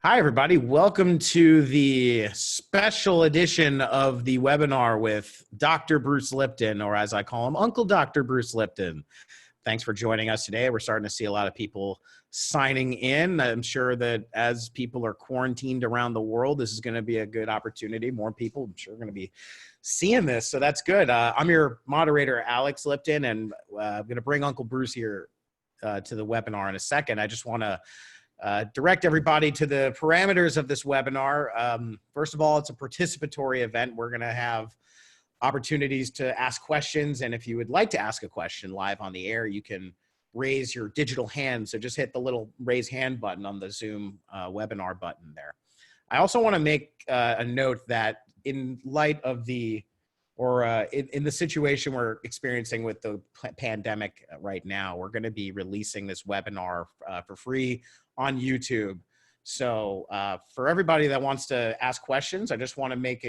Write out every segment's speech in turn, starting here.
Hi, everybody. Welcome to the special edition of the webinar with Dr. Bruce Lipton, or as I call him, Uncle Dr. Bruce Lipton. Thanks for joining us today. We're starting to see a lot of people signing in. I'm sure that as people are quarantined around the world, this is going to be a good opportunity. More people, I'm sure, are going to be seeing this, so that's good. I'm your moderator, Alex Lipton, and I'm going to bring Uncle Bruce here to the webinar in a second. I just want to direct everybody to the parameters of this webinar. First of all, it's a participatory event. We're going to have opportunities to ask questions. And if you would like to ask a question live on the air, you can raise your digital hand. So just hit the little raise hand button on the Zoom webinar button there. I also want to make a note that in light of in the situation we're experiencing with the pandemic right now, we're going to be releasing this webinar for free on YouTube. So for everybody that wants to ask questions, I just want to make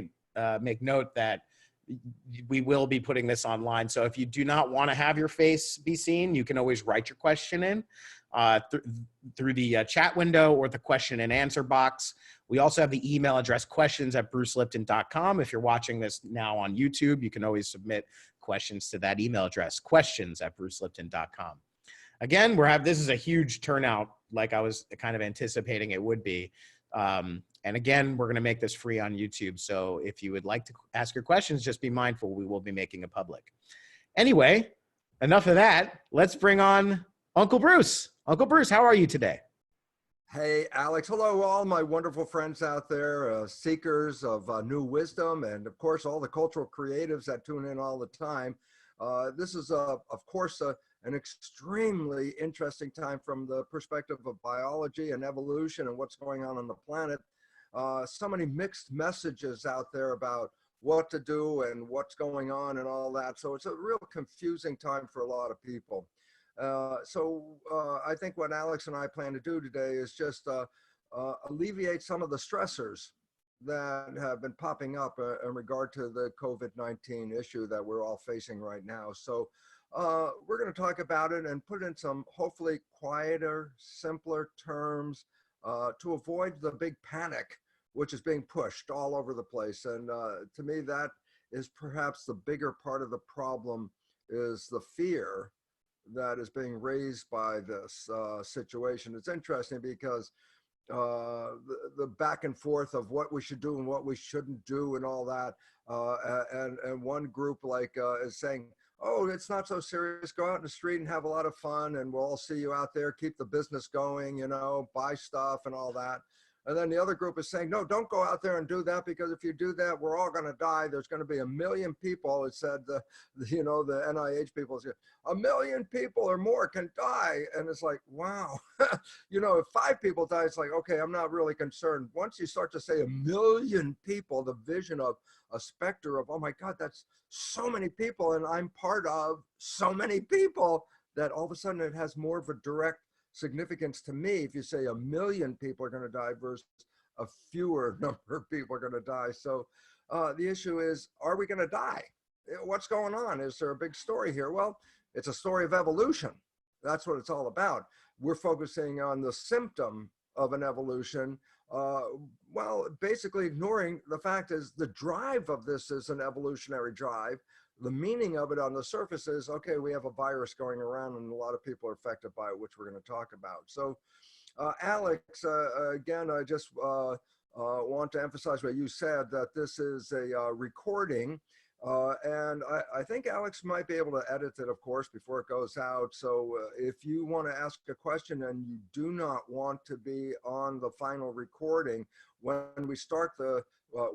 note that we will be putting this online. So if you do not want to have your face be seen, you can always write your question in through the chat window or the question and answer box. We also have the email address questions@brucelipton.com. If you're watching this now on YouTube, you can always submit questions to that email address, questions@brucelipton.com. Again, this is a huge turnout, like I was kind of anticipating it would be. And again, we're going to make this free on YouTube. So if you would like to ask your questions, just be mindful, we will be making it public. Anyway, enough of that. Let's bring on Uncle Bruce. Uncle Bruce, how are you today? Hey, Alex. Hello, all my wonderful friends out there, seekers of new wisdom, and of course, all the cultural creatives that tune in all the time. This is, of course, an extremely interesting time from the perspective of biology and evolution and what's going on the planet. So many mixed messages out there about what to do and what's going on and all that. So it's a real confusing time for a lot of people. I think what Alex and I plan to do today is just alleviate some of the stressors that have been popping up in regard to the COVID-19 issue that we're all facing right now. So we're going to talk about it and put in some hopefully quieter, simpler terms to avoid the big panic which is being pushed all over the place. And to me, that is perhaps the bigger part of the problem, is the fear that is being raised by this situation. It's interesting because the back and forth of what we should do and what we shouldn't do and all that, and one group is saying, oh, it's not so serious, go out in the street and have a lot of fun and we'll all see you out there, keep the business going, you know, buy stuff and all that. And then the other group is saying, no, don't go out there and do that, because if you do that, we're all going to die. There's going to be 1 million people. It said, the NIH people said, 1 million people or more can die. And it's like, wow, if 5 people die, it's like, okay, I'm not really concerned. Once you start to say 1 million people, the vision of a specter of, oh my God, that's so many people. And I'm part of so many people, that all of a sudden it has more of a direct significance to me if you say 1 million people are going to die versus a fewer number of people are going to die. So the issue is, are we going to die? What's going on? Is there a big story here? Well, it's a story of evolution. That's what it's all about. We're focusing on the symptom of an evolution, basically ignoring the fact is the drive of this is an evolutionary drive. The meaning of it on the surface is, okay, we have a virus going around and a lot of people are affected by it, which we're going to talk about. So, Alex, again, I just want to emphasize what you said, that this is a recording. And I think Alex might be able to edit it, of course, before it goes out. So if you want to ask a question and you do not want to be on the final recording, when we start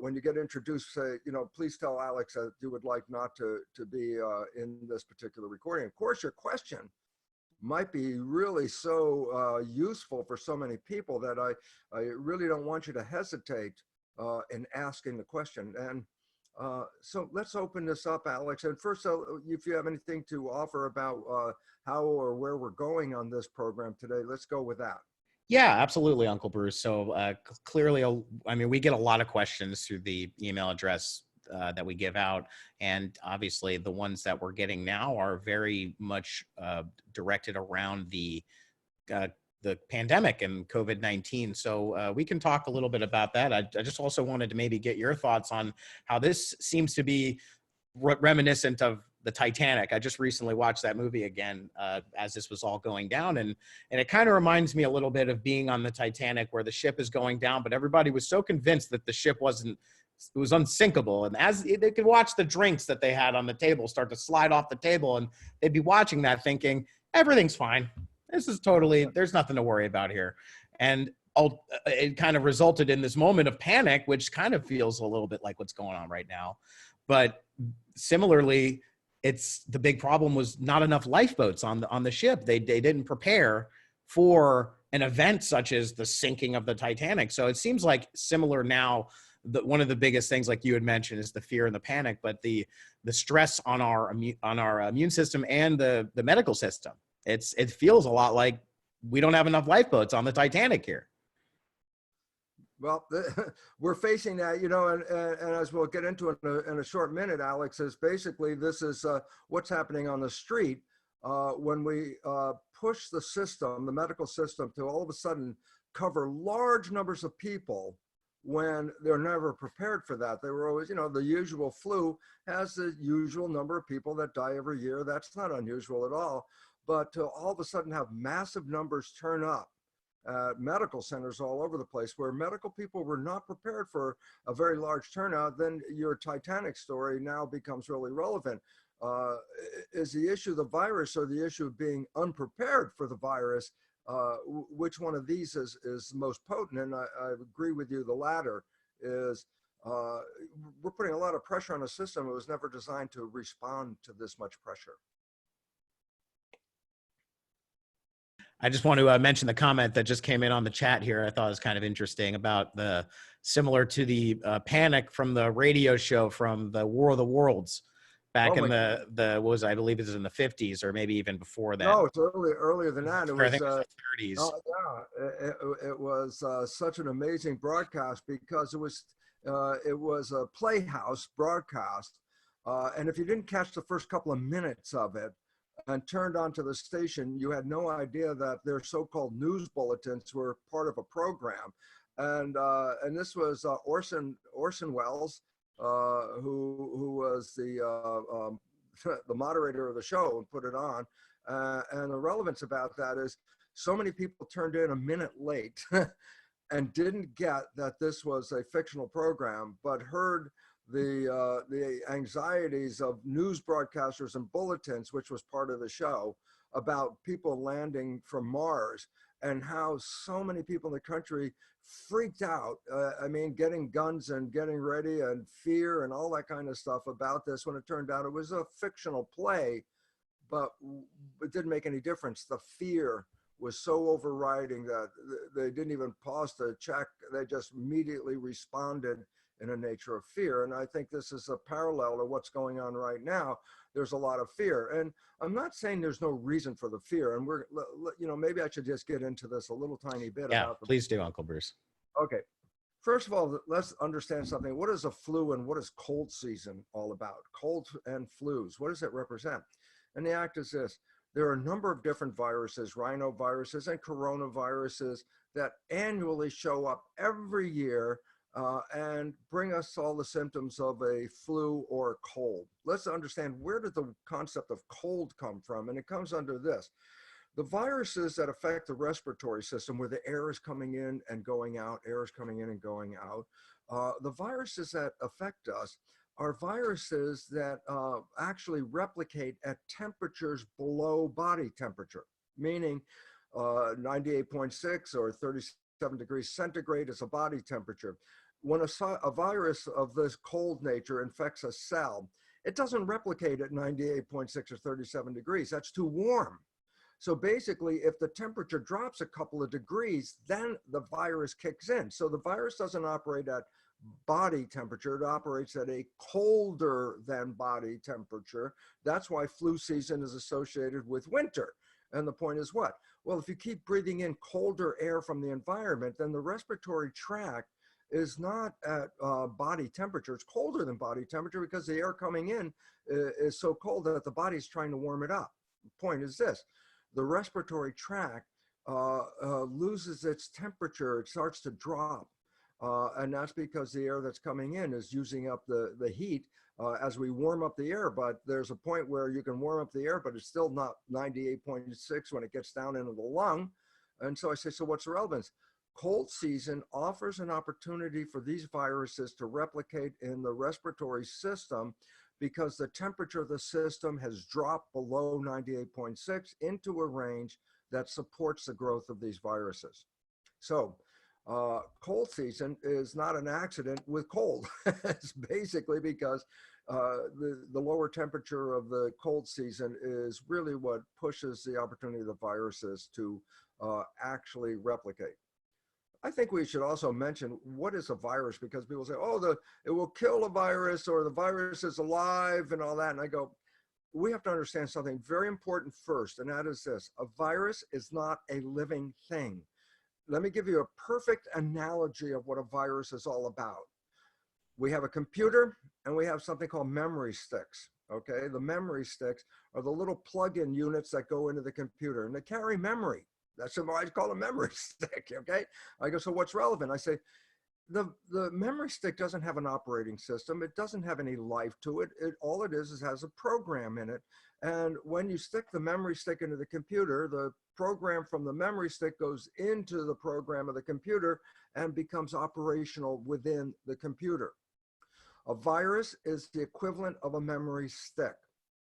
when you get introduced, say, please tell Alex that you would like not to be in this particular recording. Of course, your question might be really so useful for so many people that I really don't want you to hesitate in asking the question. And so let's open this up, Alex. And first, if you have anything to offer about how or where we're going on this program today, let's go with that. Yeah, absolutely, Uncle Bruce. So clearly, I mean, we get a lot of questions through the email address that we give out. And obviously the ones that we're getting now are very much directed around the the pandemic and COVID-19. So we can talk a little bit about that. I just also wanted to maybe get your thoughts on how this seems to be reminiscent of the Titanic. I just recently watched that movie again as this was all going down, and it kind of reminds me a little bit of being on the Titanic, where the ship is going down, but everybody was so convinced that the ship it was unsinkable, and as they could watch the drinks that they had on the table start to slide off the table, and they'd be watching that thinking everything's fine. This is totally, there's nothing to worry about here. And it kind of resulted in this moment of panic, which kind of feels a little bit like what's going on right now. But similarly, the big problem was not enough lifeboats on the ship. They didn't prepare for an event such as the sinking of the Titanic. So it seems like similar now. One of the biggest things, like you had mentioned, is the fear and the panic, but the stress on our immune system and the medical system. It feels a lot like we don't have enough lifeboats on the Titanic here. Well, we're facing that, you know, and as we'll get into in a short minute, Alex, is basically this is what's happening on the street when we push the system, the medical system, to all of a sudden cover large numbers of people when they're never prepared for that. They were always, you know, the usual flu has the usual number of people that die every year. That's not unusual at all. But to all of a sudden have massive numbers turn up medical centers all over the place where medical people were not prepared for a very large turnout, then your Titanic story now becomes really relevant. Is the issue the virus or the issue of being unprepared for the virus? Which one of these is most potent? And I agree with you, the latter is we're putting a lot of pressure on a system that was never designed to respond to this much pressure. I just want to mention the comment that just came in on the chat here. I thought it was kind of interesting about similar to the panic from the radio show from the War of the Worlds back in I believe it was in the 50s or maybe even before that. No, it's earlier than that. It was, I think it was the 30s. Oh, yeah, it was such an amazing broadcast because it was a playhouse broadcast. And if you didn't catch the first couple of minutes of it, and turned onto the station, you had no idea that their so-called news bulletins were part of a program. And this was Orson Welles, who was the moderator of the show and put it on. And the relevance about that is so many people turned in a minute late and didn't get that this was a fictional program, but heard the anxieties of news broadcasters and bulletins, which was part of the show, about people landing from Mars and how so many people in the country freaked out. I mean, getting guns and getting ready and fear and all that kind of stuff about this, when it turned out it was a fictional play, but it didn't make any difference. The fear was so overriding that they didn't even pause to check. They just immediately responded in a nature of fear. And I think this is a parallel to what's going on right now. There's a lot of fear. And I'm not saying there's no reason for the fear. And maybe I should just get into this a little tiny bit. Yeah, please do, Uncle Bruce. Okay. First of all, let's understand something. What is a flu and what is cold season all about? Cold and flus, what does it represent? And the act is this. There are a number of different viruses, rhinoviruses and coronaviruses, that annually show up every year and bring us all the symptoms of a flu or a cold. Let's understand, where did the concept of cold come from? And it comes under this. The viruses that affect the respiratory system, where the air is coming in and going out, air is coming in and going out, the viruses that affect us are viruses that actually replicate at temperatures below body temperature, meaning 98.6 or 37 degrees centigrade is a body temperature. When a virus of this cold nature infects a cell, it doesn't replicate at 98.6 or 37 degrees. That's too warm. So basically, if the temperature drops a couple of degrees, then the virus kicks in. So the virus doesn't operate at body temperature, it operates at a colder than body temperature. That's why flu season is associated with winter. And the point is what? Well, if you keep breathing in colder air from the environment, then the respiratory tract is not at body temperature. It's colder than body temperature because the air coming in is so cold that the body's trying to warm it up. The point is this. The respiratory tract loses its temperature. It starts to drop. And that's because the air that's coming in is using up the heat as we warm up the air. But there's a point where you can warm up the air, but it's still not 98.6 when it gets down into the lung. And so I say, so what's the relevance? Cold season offers an opportunity for these viruses to replicate in the respiratory system because the temperature of the system has dropped below 98.6 into a range that supports the growth of these viruses. So cold season is not an accident with cold. It's basically because the lower temperature of the cold season is really what pushes the opportunity of the viruses to actually replicate. I think we should also mention what is a virus, because people say, oh, it will kill a virus, or the virus is alive and all that. And I go, we have to understand something very important first, and that is this: a virus is not a living thing. Let me give you a perfect analogy of what a virus is all about. We have a computer and we have something called memory sticks. Okay, the memory sticks are the little plug-in units that go into the computer and they carry memory. That's why I call a memory stick. Okay, I go, so what's relevant? I say, the memory stick doesn't have an operating system. It doesn't have any life to it. All it is has a program in it. And when you stick the memory stick into the computer, the program from the memory stick goes into the program of the computer and becomes operational within the computer. A virus is the equivalent of a memory stick.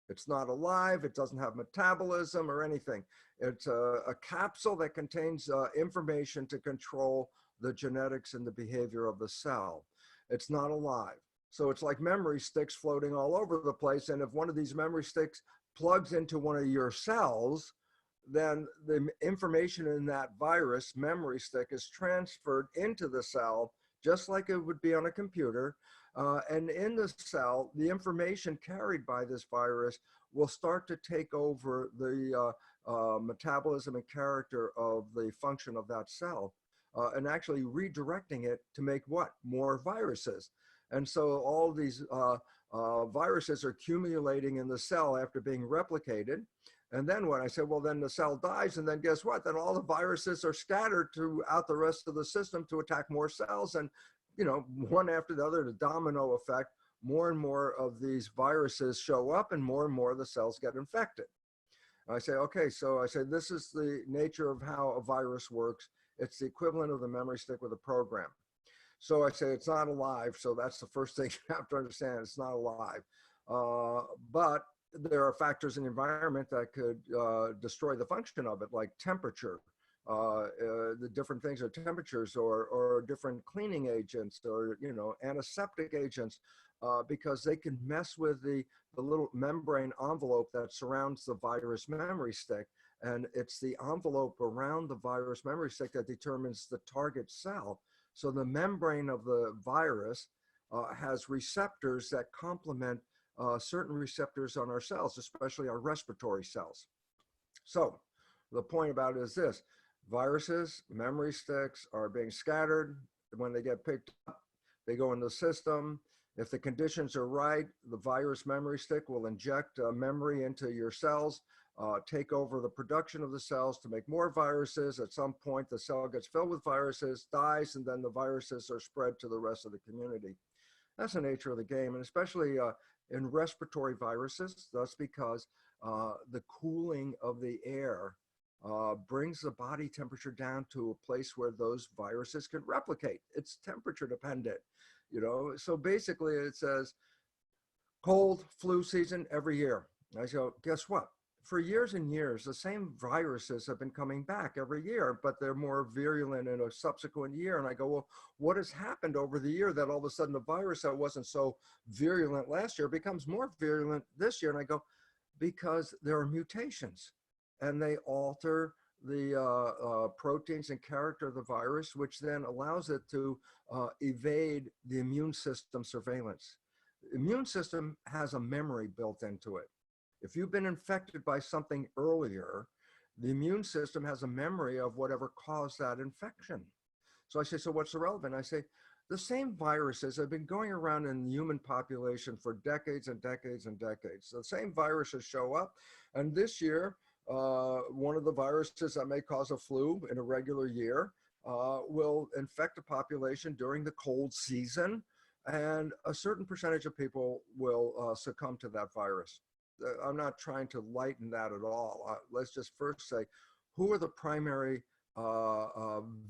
It's not alive. It doesn't have metabolism or anything. It's a capsule that contains information to control the genetics and the behavior of the cell. It's not alive. So it's like memory sticks floating all over the place. And if one of these memory sticks plugs into one of your cells, then the information in that virus memory stick is transferred into the cell, just like it would be on a computer. And in the cell, the information carried by this virus will start to take over the metabolism and character of the function of that cell, and actually redirecting it to make what? More viruses. And so all these viruses are accumulating in the cell after being replicated. And then when I said, well, then the cell dies, and then guess what? Then all the viruses are scattered throughout the rest of the system to attack more cells. And one after the other, the domino effect, more and more of these viruses show up and more of the cells get infected. I say, okay, so I say, this is the nature of how a virus works. It's the equivalent of the memory stick with a program. So I say it's not alive. So that's the first thing you have to understand. It's not alive. But there are factors in the environment that could destroy the function of it, like temperature. The different things are temperatures or different cleaning agents or antiseptic agents, because they can mess with the little membrane envelope that surrounds the virus memory stick. And it's the envelope around the virus memory stick that determines the target cell. So the membrane of the virus has receptors that complement certain receptors on our cells, especially our respiratory cells. So the point about it is this: viruses, memory sticks are being scattered. When they get picked up, they go in the system. If the conditions are right, the virus memory stick will inject memory into your cells, take over the production of the cells to make more viruses. At some point, the cell gets filled with viruses, dies, and then the viruses are spread to the rest of the community. That's the nature of the game, and especially in respiratory viruses. That's because the cooling of the air brings the body temperature down to a place where those viruses can replicate. It's temperature dependent, So basically it says cold flu season every year. I go, guess what? For years and years, the same viruses have been coming back every year, but they're more virulent in a subsequent year. And I go, well, what has happened over the year that all of a sudden the virus that wasn't so virulent last year becomes more virulent this year? And I go, because there are mutations and they alter the proteins and character of the virus, which then allows it to evade the immune system surveillance. The immune system has a memory built into it. If you've been infected by something earlier, the immune system has a memory of whatever caused that infection. So I say, so what's the relevant? I say, the same viruses have been going around in the human population for decades and decades and decades. So the same viruses show up. And this year, One of the viruses that may cause a flu in a regular year will infect a population during the cold season, and a certain percentage of people will succumb to that virus. I'm not trying to lighten that at all. Let's just first say, who are the primary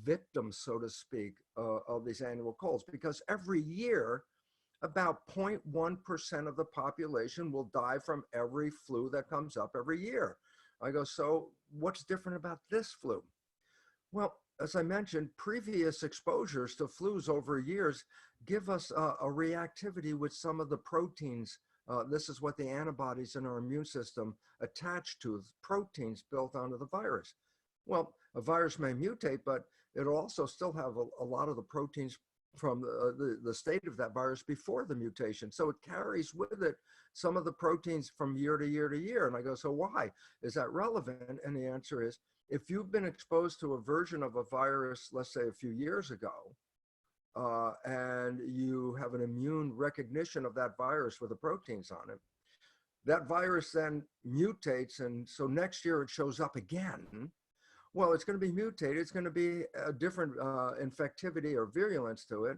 victims, so to speak, of these annual colds? Because every year, about 0.1% of the population will die from every flu that comes up every year. I go, so what's different about this flu? Well, as I mentioned, previous exposures to flus over years give us a reactivity with some of the proteins. This is what the antibodies in our immune system attach to, proteins built onto the virus. Well, a virus may mutate, but it'll also still have a lot of the proteins from the state of that virus before the mutation. So it carries with it some of the proteins from year to year to year. And I go, so why? Is that relevant? And the answer is, if you've been exposed to a version of a virus, let's say a few years ago, and you have an immune recognition of that virus with the proteins on it, that virus then mutates. And so next year it shows up again. Well, it's going to be mutated. It's going to be a different infectivity or virulence to it.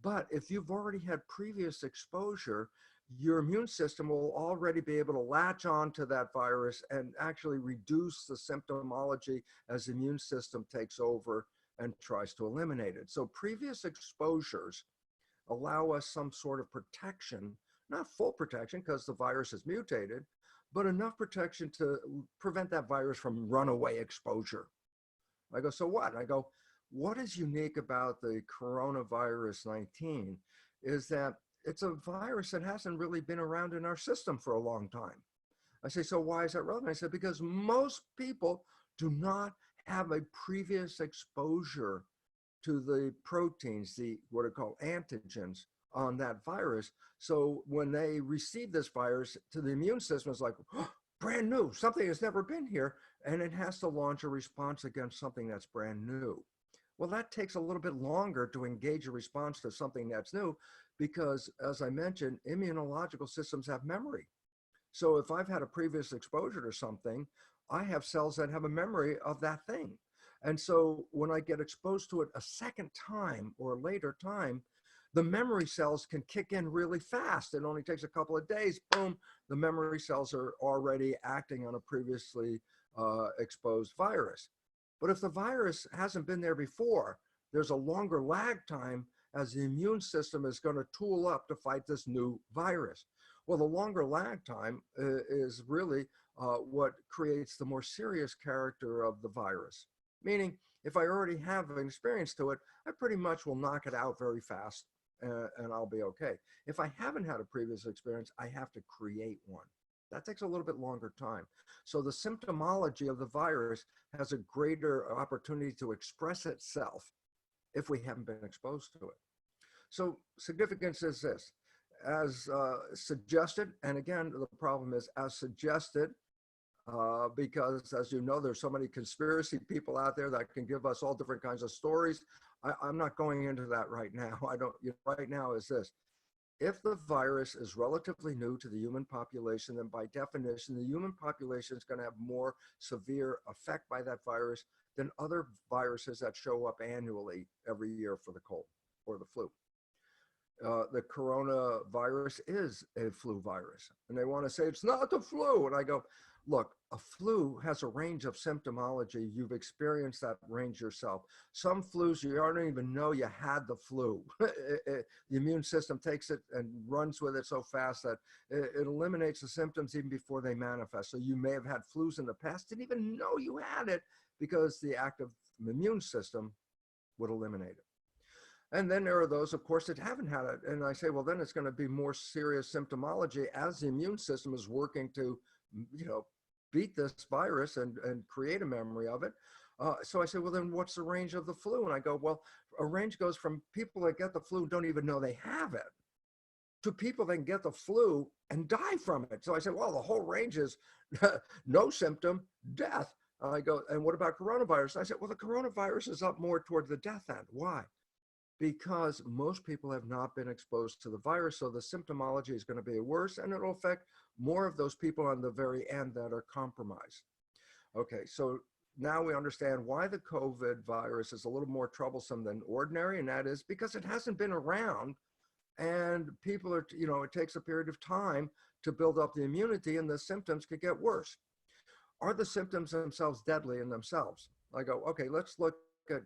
But if you've already had previous exposure, your immune system will already be able to latch on to that virus and actually reduce the symptomology as the immune system takes over and tries to eliminate it. So previous exposures allow us some sort of protection, not full protection because the virus is mutated, but enough protection to prevent that virus from runaway exposure. I go, so what? I go, what is unique about the coronavirus 19 is that it's a virus that hasn't really been around in our system for a long time. I say, so why is that relevant? I said, because most people do not have a previous exposure to the proteins, the what are called antigens on that virus. So when they receive this virus, to the immune system, it's like, oh, brand new, something that's never been here, and it has to launch a response against something that's brand new. Well, that takes a little bit longer to engage a response to something that's new because, as I mentioned, immunological systems have memory. So if I've had a previous exposure to something, I have cells that have a memory of that thing. And so when I get exposed to it a second time or a later time, the memory cells can kick in really fast. It only takes a couple of days, boom, the memory cells are already acting on a previously exposed virus. But if the virus hasn't been there before, there's a longer lag time as the immune system is going to tool up to fight this new virus. Well, the longer lag time is really what creates the more serious character of the virus. Meaning, if I already have an experience to it, I pretty much will knock it out very fast and I'll be okay. If I haven't had a previous experience, I have to create one. That takes a little bit longer time. So the symptomology of the virus has a greater opportunity to express itself if we haven't been exposed to it. So significance is this, as suggested, and again, the problem is as suggested, because as you know, there's so many conspiracy people out there that can give us all different kinds of stories. I'm not going into that right now. Right now is this. If the virus is relatively new to the human population, then by definition, the human population is going to have more severe effect by that virus than other viruses that show up annually every year for the cold or the flu. The coronavirus is a flu virus. And they want to say, it's not the flu. And I go, look, a flu has a range of symptomology. You've experienced that range yourself. Some flus, you don't even know you had the flu. The immune system takes it and runs with it so fast that it eliminates the symptoms even before they manifest. So you may have had flus in the past, didn't even know you had it because the active immune system would eliminate it. And then there are those, of course, that haven't had it. And I say, well, then it's going to be more serious symptomology as the immune system is working to, beat this virus and create a memory of it. So I say, well, then what's the range of the flu? And I go, well, a range goes from people that get the flu and don't even know they have it to people that can get the flu and die from it. So I said, well, the whole range is no symptom, death. I go, and what about coronavirus? I said, well, the coronavirus is up more toward the death end. Why? Because most people have not been exposed to the virus. So the symptomology is going to be worse and it'll affect more of those people on the very end that are compromised. Okay, so now we understand why the COVID virus is a little more troublesome than ordinary, and that is because it hasn't been around, and people are, it takes a period of time to build up the immunity, and the symptoms could get worse. Are the symptoms themselves deadly in themselves? I go, okay, let's look at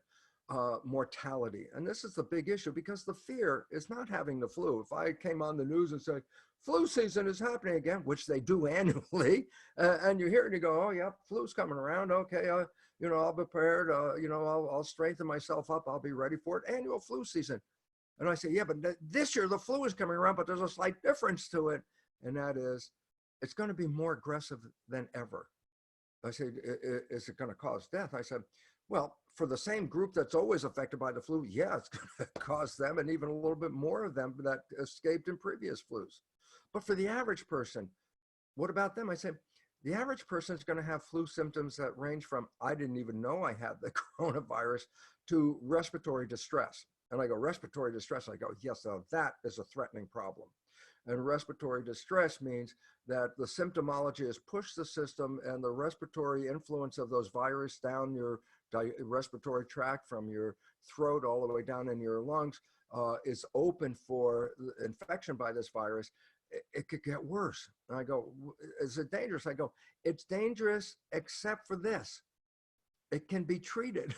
mortality. And this is the big issue, because the fear is not having the flu. If I came on the news and said, flu season is happening again, which they do annually, and you hear it and you go, oh yeah, flu's coming around. Okay, I'll be prepared. I'll strengthen myself up. I'll be ready for it. Annual flu season. And I say, yeah, but this year the flu is coming around, but there's a slight difference to it. And that is, it's going to be more aggressive than ever. I said, is it going to cause death? I said, well, for the same group that's always affected by the flu, yeah, it's going to cause them, and even a little bit more of them that escaped in previous flus. But for the average person, what about them? I said, the average person is going to have flu symptoms that range from, I didn't even know I had the coronavirus, to respiratory distress. And I go, respiratory distress? I go, yes, that is a threatening problem. And respiratory distress means that the symptomology has pushed the system, and the respiratory influence of those virus down your respiratory tract from your throat all the way down in your lungs is open for infection by this virus. It could get worse. And I go, is it dangerous? I go, it's dangerous except for this. It can be treated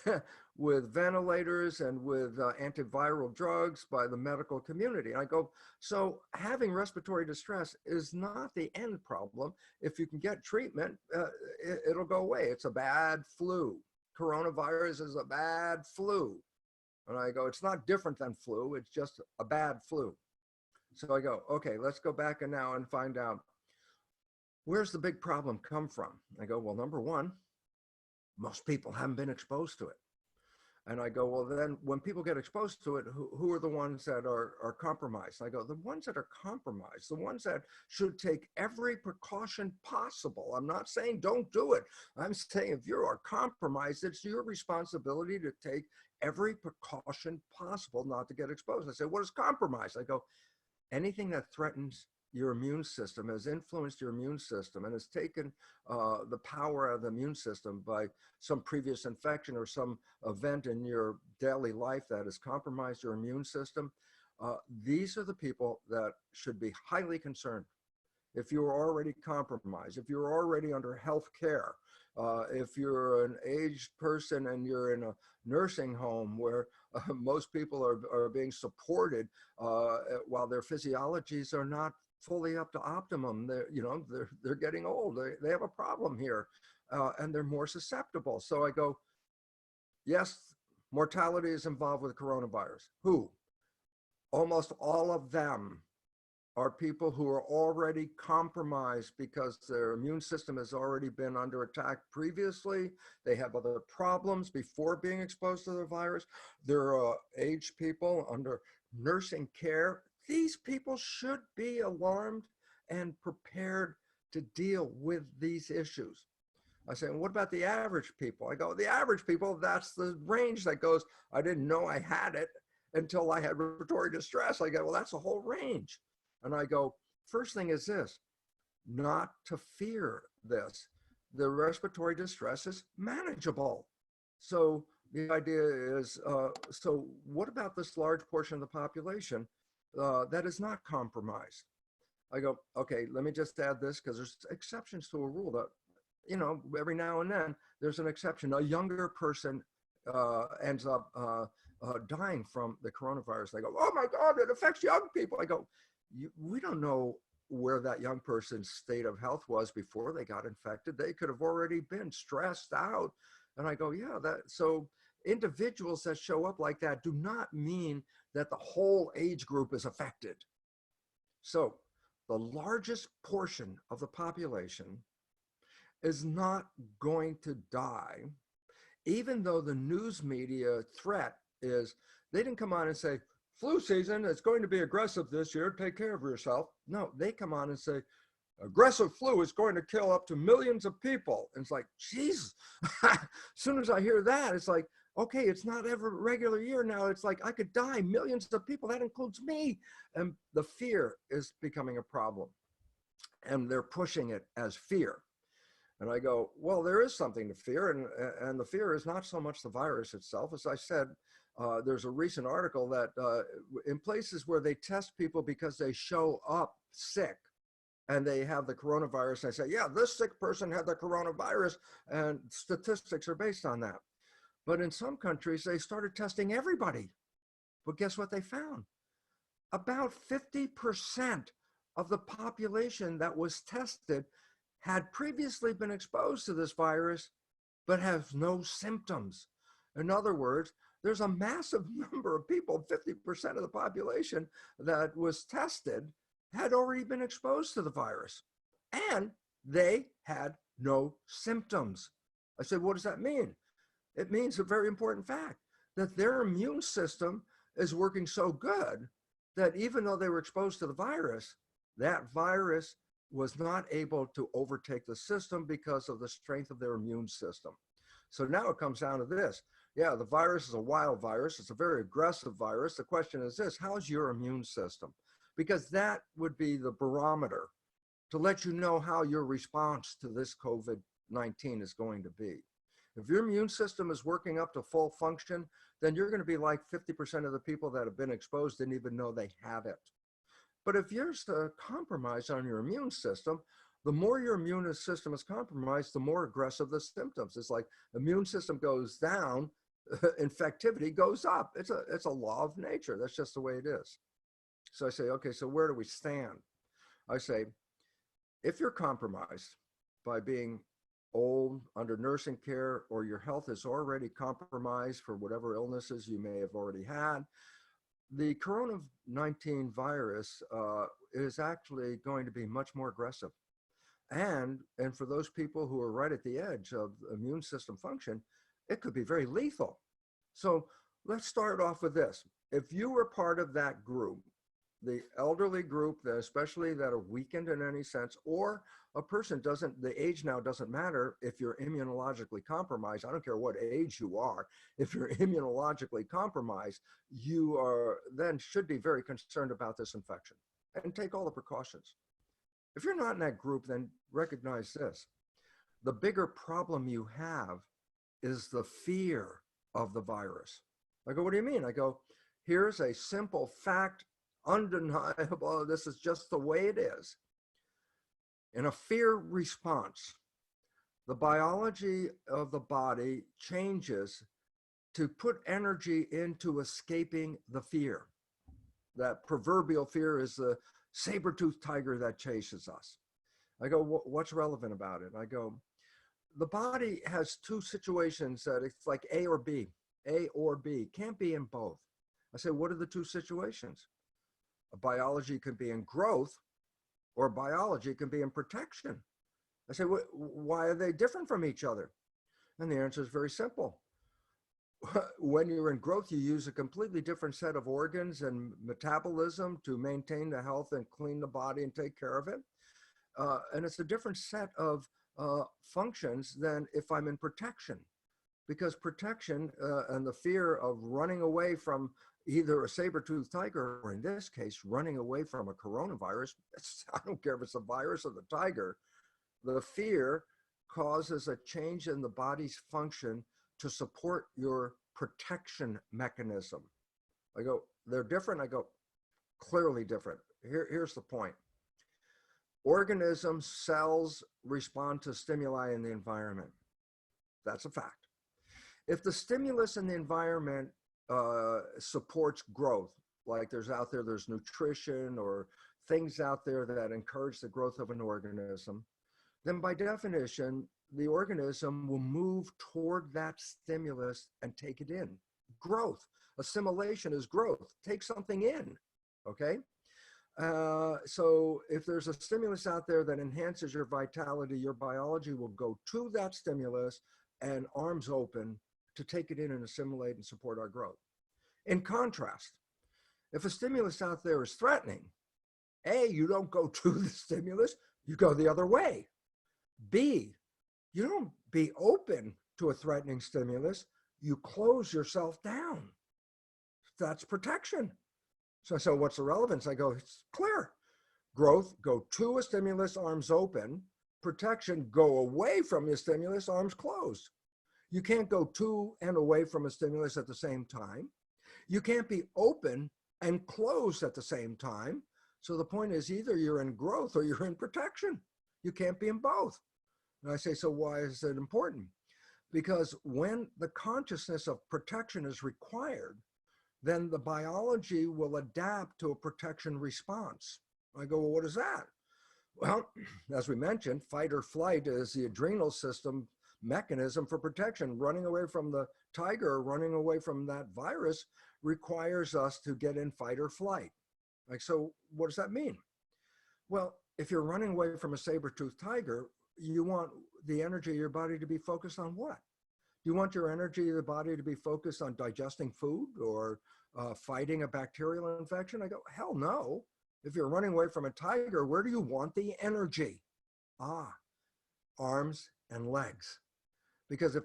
with ventilators and with antiviral drugs by the medical community. And I go, so having respiratory distress is not the end problem. If you can get treatment, it'll go away. It's a bad flu. Coronavirus is a bad flu. And I go, it's not different than flu. It's just a bad flu. So I go, okay, let's go back and now and find out, where's the big problem come from? I go, well, number one, most people haven't been exposed to it. And I go, well, then when people get exposed to it, who are the ones that are compromised? I go, the ones that are compromised, the ones that should take every precaution possible. I'm not saying don't do it. I'm saying if you are compromised, it's your responsibility to take every precaution possible not to get exposed. I say, what is compromise? I go, anything that threatens your immune system, has influenced your immune system, and has taken the power of the immune system by some previous infection or some event in your daily life that has compromised your immune system. These are the people that should be highly concerned. If you're already compromised, if you're already under health care, if you're an aged person and you're in a nursing home where most people are being supported while their physiologies are not fully up to optimum, they're getting old, they have a problem here, and they're more susceptible. So I go, yes, mortality is involved with coronavirus. Who? Almost all of them are people who are already compromised because their immune system has already been under attack previously. They have other problems before being exposed to the virus. They're aged people under nursing care. These people should be alarmed and prepared to deal with these issues. I say, what about the average people? I go, the average people, that's the range that goes, I didn't know I had it until I had respiratory distress. I go, well, that's a whole range. And I go, first thing is this, not to fear this. The respiratory distress is manageable. So the idea is, so what about this large portion of the population that is not compromised? I go, okay, let me just add this, because there's exceptions to a rule that, every now and then there's an exception. A younger person ends up dying from the coronavirus. They go, oh my God, it affects young people. I go, we don't know where that young person's state of health was before they got infected. They could have already been stressed out. And I go, yeah, so individuals that show up like that do not mean that the whole age group is affected. So the largest portion of the population is not going to die, even though the news media threat is, they didn't come on and say, flu season, it's going to be aggressive this year, take care of yourself. No, they come on and say, aggressive flu is going to kill up to millions of people. And it's like, geez, as soon as I hear that, it's like, okay, it's not every regular year now. It's like, I could die, millions of people, that includes me. And the fear is becoming a problem. And they're pushing it as fear. And I go, well, there is something to fear. And the fear is not so much the virus itself. As I said, there's a recent article that in places where they test people because they show up sick and they have the coronavirus, they say, yeah, this sick person had the coronavirus, and statistics are based on that. But in some countries, they started testing everybody. But guess what they found? About 50% of the population that was tested had previously been exposed to this virus, but have no symptoms. In other words, there's a massive number of people, 50% of the population that was tested had already been exposed to the virus, and they had no symptoms. I said, what does that mean? It means a very important fact, that their immune system is working so good that even though they were exposed to the virus, that virus was not able to overtake the system because of the strength of their immune system. So now it comes down to this. Yeah, the virus is a wild virus. It's a very aggressive virus. The question is this: how's your immune system? Because that would be the barometer to let you know how your response to this COVID-19 is going to be. If your immune system is working up to full function, then you're going to be like 50% of the people that have been exposed didn't even know they had it. But if you're compromised on your immune system, the more your immune system is compromised, the more aggressive the symptoms. It's like immune system goes down, infectivity goes up. It's a law of nature. That's just the way it is. So I say, okay, so where do we stand? I say, if you're compromised by being old, under nursing care, or your health is already compromised for whatever illnesses you may have already had, the COVID-19 virus is actually going to be much more aggressive. And for those people who are right at the edge of immune system function, it could be very lethal. So let's start off with this. If you were part of that group, the elderly group, especially that are weakened in any sense, or a person the age now doesn't matter if you're immunologically compromised. I don't care what age you are. If you're immunologically compromised, you are then should be very concerned about this infection and take all the precautions. If you're not in that group, then recognize this. The bigger problem you have is the fear of the virus. I go, what do you mean? I go, here's a simple fact, undeniable. This is just the way it is. In a fear response, the biology of the body changes to put energy into escaping the fear. That proverbial fear is the saber-toothed tiger that chases us. I go, what's relevant about it? I go, the body has two situations that it's like A or B. A or B, can't be in both. I say, what are the two situations? A biology can be in growth, or biology can be in protection. I say, why are they different from each other? And the answer is very simple. When you're in growth, you use a completely different set of organs and metabolism to maintain the health and clean the body and take care of it. And it's a different set of functions than if I'm in protection. Because protection and the fear of running away from either a saber-toothed tiger, or in this case, running away from a coronavirus, I don't care if it's a virus or the tiger, the fear causes a change in the body's function to support your protection mechanism. I go, they're different? I go, clearly different. Here's the point. Organisms, cells respond to stimuli in the environment. That's a fact. If the stimulus in the environment supports growth, like there's nutrition or things out there that encourage the growth of an organism, then by definition, the organism will move toward that stimulus and take it in. Growth, assimilation is growth. Take something in, okay? So if there's a stimulus out there that enhances your vitality, your biology will go to that stimulus and arms open to take it in and assimilate and support our growth. In contrast, if a stimulus out there is threatening, A, you don't go to the stimulus, you go the other way. B, you don't be open to a threatening stimulus, you close yourself down. That's protection. So what's the relevance? I go, it's clear. Growth, go to a stimulus, arms open. protection, go away from the stimulus, arms closed. You can't go to and away from a stimulus at the same time. You can't be open and closed at the same time. So the point is either you're in growth or you're in protection. You can't be in both. And I say, so why is it important? Because when the consciousness of protection is required, then the biology will adapt to a protection response. I go, well, what is that? Well, as we mentioned, fight or flight is the adrenal system mechanism for protection. Running away from the tiger, running away from that virus requires us to get in fight or flight. Like, so what does that mean? Well, if you're running away from a saber-toothed tiger, you want the energy of your body to be focused on what? Do you want your energy of the body to be focused on digesting food or fighting a bacterial infection? I go, hell no. If you're running away from a tiger, where do you want the energy? Arms and legs. Because if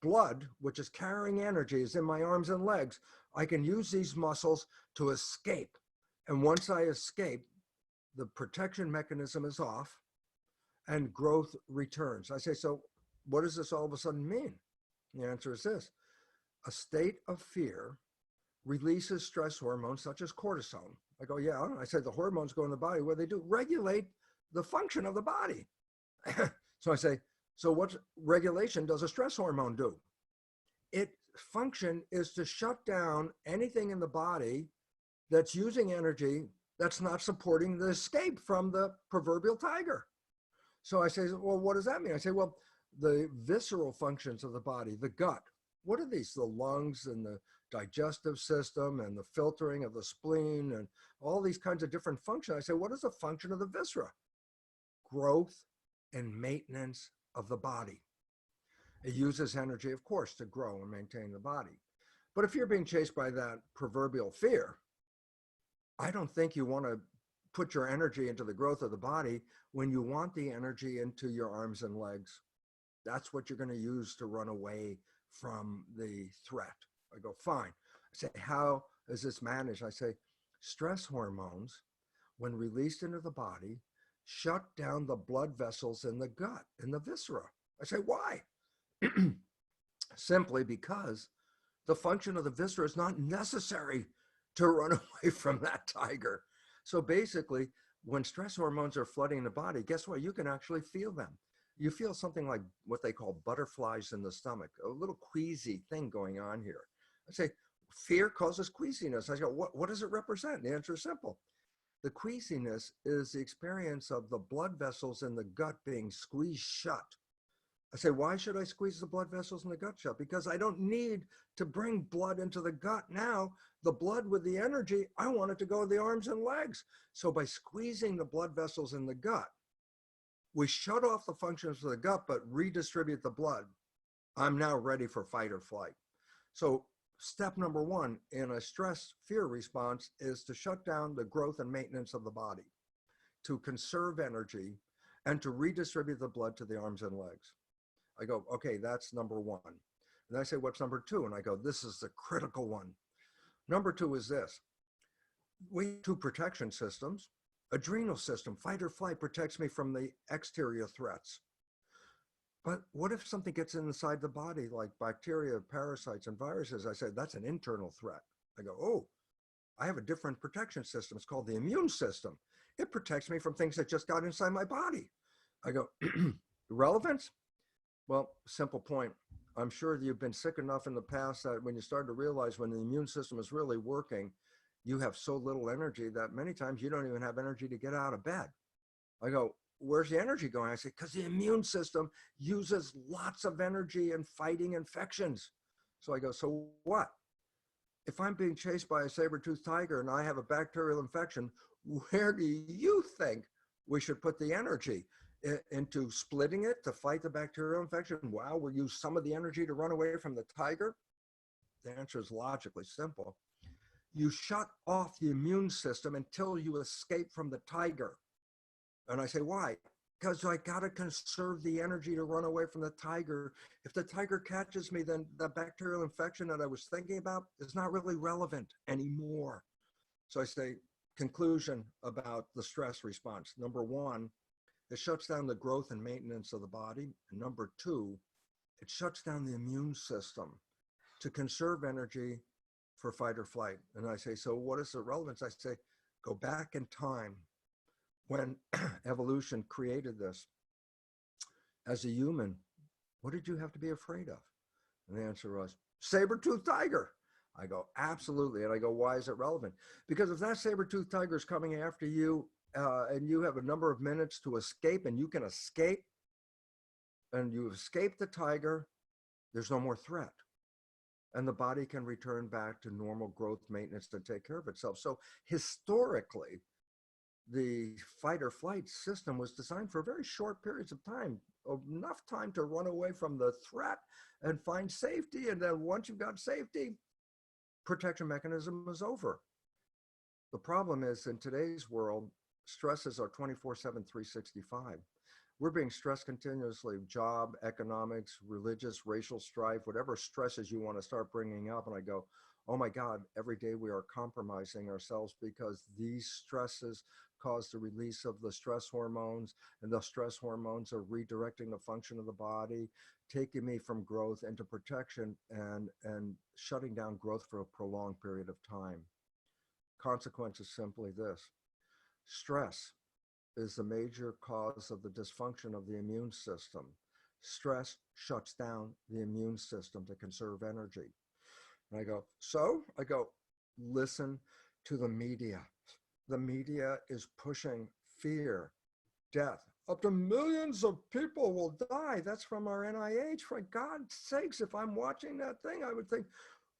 blood, which is carrying energy, is in my arms and legs, I can use these muscles to escape. And once I escape, the protection mechanism is off and growth returns. I say, so what does this all of a sudden mean? The answer is this: a state of fear releases stress hormones such as cortisol. I go, yeah. I said the hormones go in the body. What do they do? Regulate the function of the body. So I say, so what regulation does a stress hormone do? Its function is to shut down anything in the body that's using energy that's not supporting the escape from the proverbial tiger. So I say, well, what does that mean? I say, well, the visceral functions of the body, the gut, what are these? The lungs and the digestive system and the filtering of the spleen and all these kinds of different functions. I say, what is the function of the viscera? Growth and maintenance of the body. It uses energy, of course, to grow and maintain the body. But if you're being chased by that proverbial fear, I don't think you want to put your energy into the growth of the body when you want the energy into your arms and legs. That's what you're going to use to run away from the threat. I go, fine. I say, how is this managed? I say, stress hormones, when released into the body, shut down the blood vessels in the gut, in the viscera. I say, why? Simply because the function of the viscera is not necessary to run away from that tiger. So basically, when stress hormones are flooding the body, guess what? You can actually feel them. You feel something like what they call butterflies in the stomach, a little queasy thing going on here. I say, fear causes queasiness. I go, what does it represent? The answer is simple. The queasiness is the experience of the blood vessels in the gut being squeezed shut. I say, why should I squeeze the blood vessels in the gut shut? Because I don't need to bring blood into the gut now. The blood with the energy, I want it to go to the arms and legs. So by squeezing the blood vessels in the gut, we shut off the functions of the gut, but redistribute the blood. I'm now ready for fight or flight. So step number one in a stress fear response is to shut down the growth and maintenance of the body, to conserve energy, and to redistribute the blood to the arms and legs. I go, okay, that's number one. And I say, what's number two? And I go, this is the critical one. Number two is this. We have two protection systems. Adrenal system, fight or flight, protects me from the exterior threats. But what if something gets inside the body, like bacteria, parasites, and viruses? I say, that's an internal threat. I go, oh, I have a different protection system. It's called the immune system. It protects me from things that just got inside my body. I go, relevance? Well, simple point. I'm sure that you've been sick enough in the past that when you start to realize when the immune system is really working, you have so little energy that many times you don't even have energy to get out of bed. I go, where's the energy going? I say, because the immune system uses lots of energy in fighting infections. So I go, so what? If I'm being chased by a saber-toothed tiger and I have a bacterial infection, where do you think we should put the energy? Into splitting it to fight the bacterial infection? Wow, we'll use some of the energy to run away from the tiger? The answer is logically simple. You shut off the immune system until you escape from the tiger. And I say, why? Because I got to conserve the energy to run away from the tiger. If the tiger catches me, then the bacterial infection that I was thinking about is not really relevant anymore. So I say, conclusion about the stress response. Number one, It shuts down the growth and maintenance of the body. And number two, it shuts down the immune system to conserve energy for fight or flight. And I say, so what is the relevance? I say, go back in time when evolution created this. As a human, what did you have to be afraid of? And the answer was saber-toothed tiger. I go, absolutely. And I go, why is it relevant? Because if that saber-toothed tiger is coming after you and you have a number of minutes to escape and you can escape and you escape the tiger, there's no more threat. And the body can return back to normal growth maintenance to take care of itself. So historically, the fight or flight system was designed for very short periods of time, enough time to run away from the threat and find safety. And then once you've got safety, protection mechanism is over. The problem is in today's world, stresses are 24/7, 365. We're being stressed continuously, job, economics, religious, racial strife, whatever stresses you want to start bringing up. And I go, oh my God, every day we are compromising ourselves because these stresses cause the release of the stress hormones, and the stress hormones are redirecting the function of the body, taking me from growth into protection and shutting down growth for a prolonged period of time. Consequence is simply this: stress is the major cause of the dysfunction of the immune system. Stress shuts down the immune system to conserve energy. And I go, listen to the media. The media is pushing fear, death. Up to millions of people will die. That's from our NIH. For God's sakes, if I'm watching that thing, I would think,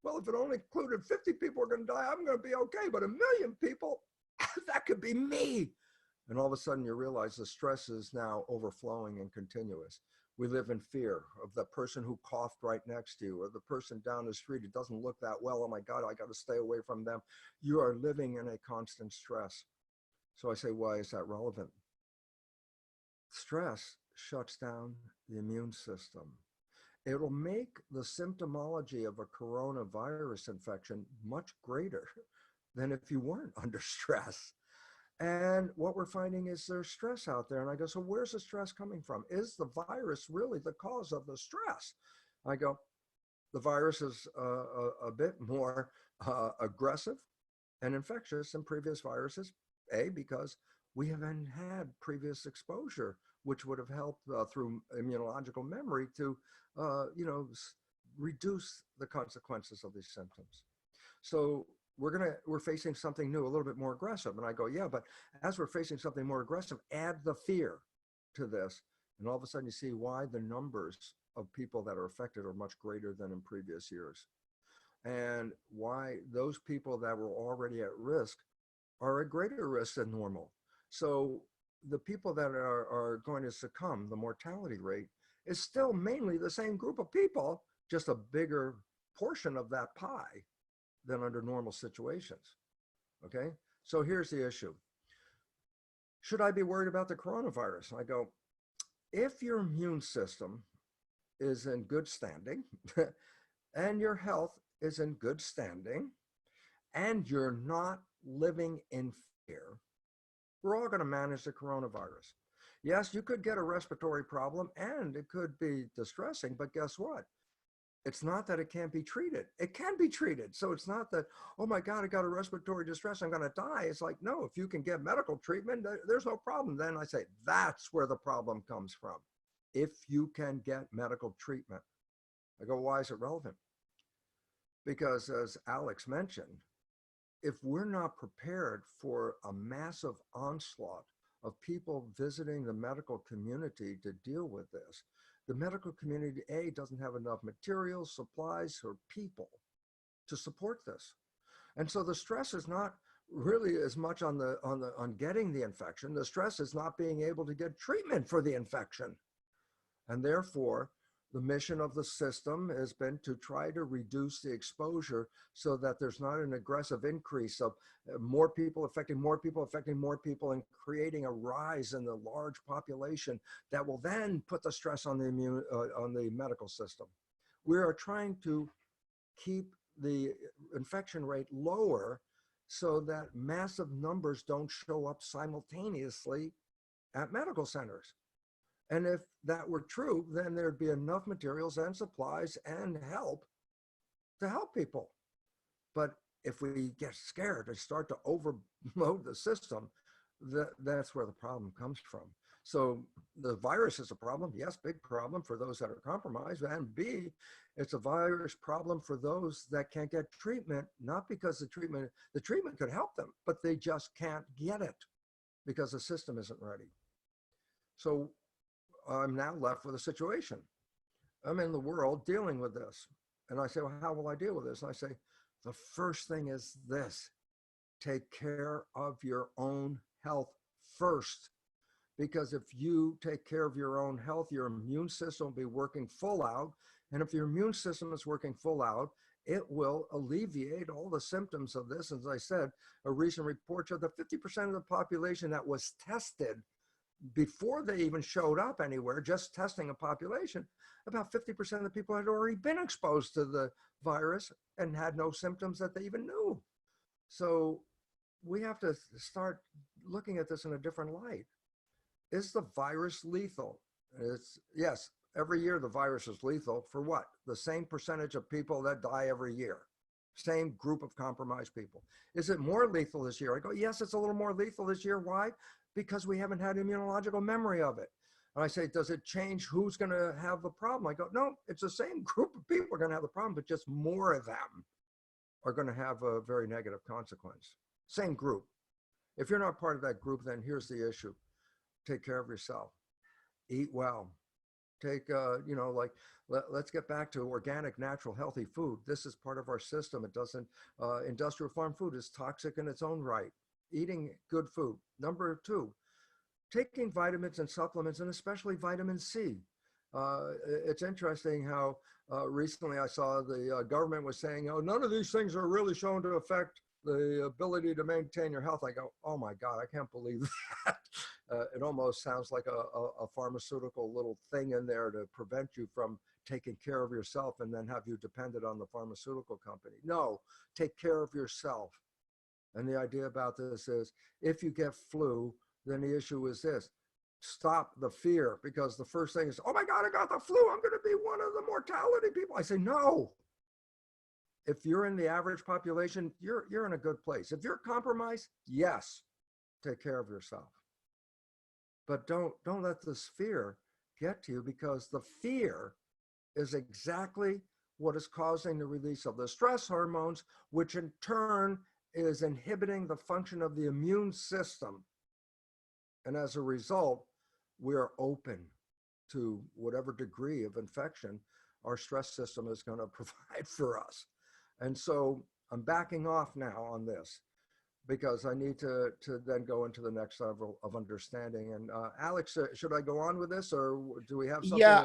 well, if it only included 50 people are going to die, I'm going to be okay. But 1 million people, that could be me. And all of a sudden you realize the stress is now overflowing and continuous. We live in fear of the person who coughed right next to you, or the person down the street who doesn't look that well. Oh my God, I got to stay away from them. You are living in a constant stress. So I say, why is that relevant? Stress shuts down the immune system. It'll make the symptomology of a coronavirus infection much greater than if you weren't under stress. And what we're finding is there's stress out there. And I go, so where's the stress coming from? Is the virus really the cause of the stress? I go, the virus is a bit more aggressive and infectious than previous viruses. Because we haven't had previous exposure, which would have helped through immunological memory to, reduce the consequences of these symptoms. So we're facing something new, a little bit more aggressive. And I go, yeah, but as we're facing something more aggressive, add the fear to this. And all of a sudden you see why the numbers of people that are affected are much greater than in previous years. And why those people that were already at risk are at greater risk than normal. So the people that are going to succumb, the mortality rate is still mainly the same group of people, just a bigger portion of that pie than under normal situations. Okay, so here's the issue. Should I be worried about the coronavirus? I go, if your immune system is in good standing and your health is in good standing and you're not living in fear, we're all going to manage the coronavirus. Yes, you could get a respiratory problem and it could be distressing, but guess what? It's not that it can't be treated. It can be treated. So it's not that, oh my God, I got a respiratory distress, I'm going to die. It's like, no, if you can get medical treatment, there's no problem. Then I say, that's where the problem comes from. If you can get medical treatment. I go, why is it relevant? Because as Alex mentioned, if we're not prepared for a massive onslaught of people visiting the medical community to deal with this, the medical community, doesn't have enough materials, supplies, or people to support this. And so the stress is not really as much on getting the infection. The stress is not being able to get treatment for the infection. And therefore, the mission of the system has been to try to reduce the exposure so that there's not an aggressive increase of more people affecting more people, affecting more people, and creating a rise in the large population that will then put the stress on the medical system. We are trying to keep the infection rate lower so that massive numbers don't show up simultaneously at medical centers. And if that were true, then there'd be enough materials and supplies and help to help people. But if we get scared and start to overload the system, that's where the problem comes from. So the virus is a problem, yes, big problem for those that are compromised, and B, it's a virus problem for those that can't get treatment, not because the treatment could help them, but they just can't get it because the system isn't ready. So I'm now left with a situation. I'm in the world dealing with this. And I say, well, how will I deal with this? And I say, the first thing is this: take care of your own health first. Because if you take care of your own health, your immune system will be working full out. And if your immune system is working full out, it will alleviate all the symptoms of this. As I said, a recent report showed that 50% of the population that was tested before they even showed up anywhere, just testing a population, about 50% of the people had already been exposed to the virus and had no symptoms that they even knew. So we have to start looking at this in a different light. Is the virus lethal? Yes, every year the virus is lethal. For what? The same percentage of people that die every year. Same group of compromised people. Is it more lethal this year? I go, yes, it's a little more lethal this year. Why? Because we haven't had immunological memory of it. And I say, does it change who's going to have the problem? I go, no, it's the same group of people are going to have the problem, but just more of them are going to have a very negative consequence. Same group. If you're not part of that group, then here's the issue. Take care of yourself. Eat well. Take, let's get back to organic, natural, healthy food. This is part of our system. It doesn't, industrial farm food is toxic in its own right. Eating good food. Number 2, taking vitamins and supplements, and especially vitamin C. It's interesting how recently I saw the government was saying, oh, none of these things are really shown to affect the ability to maintain your health. I go, oh my God, I can't believe that. It almost sounds like a pharmaceutical little thing in there to prevent you from taking care of yourself and then have you dependent on the pharmaceutical company. No, take care of yourself. And the idea about this is, if you get flu, then the issue is this: stop the fear, because the first thing is, oh my God, I got the flu, I'm going to be one of the mortality people. I say, no. If you're in the average population, you're in a good place. If you're compromised, yes, take care of yourself. But don't let this fear get to you, because the fear is exactly what is causing the release of the stress hormones, which in turn is inhibiting the function of the immune system. And as a result, we are open to whatever degree of infection our stress system is going to provide for us. And so I'm backing off now on this, because I need to then go into the next level of understanding. And Alex, should I go on with this, or do we have something? Yeah,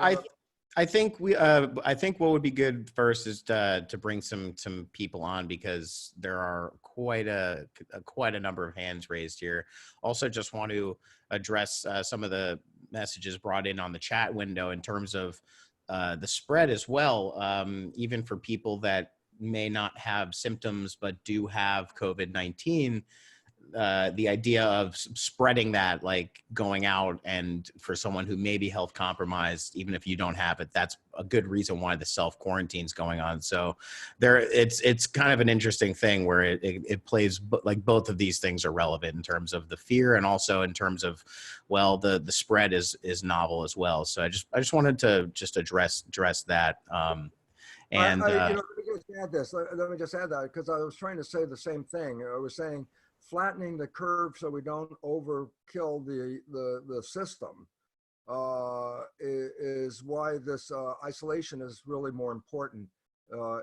I think I think what would be good first is to bring some people on, because there are quite a number of hands raised here. Also, just want to address some of the messages brought in on the chat window in terms of the spread as well, even for people that may not have symptoms but do have COVID-19. The idea of spreading that, like going out, and for someone who may be health compromised, even if you don't have it, that's a good reason why the self quarantine is going on. So it's kind of an interesting thing where it plays, like both of these things are relevant in terms of the fear, and also in terms of, well, the spread is novel as well. So I just wanted to just address that. Let me just add this. Let me just add that, because I was trying to say the same thing. I was saying flattening the curve so we don't overkill the system is why this isolation is really more important.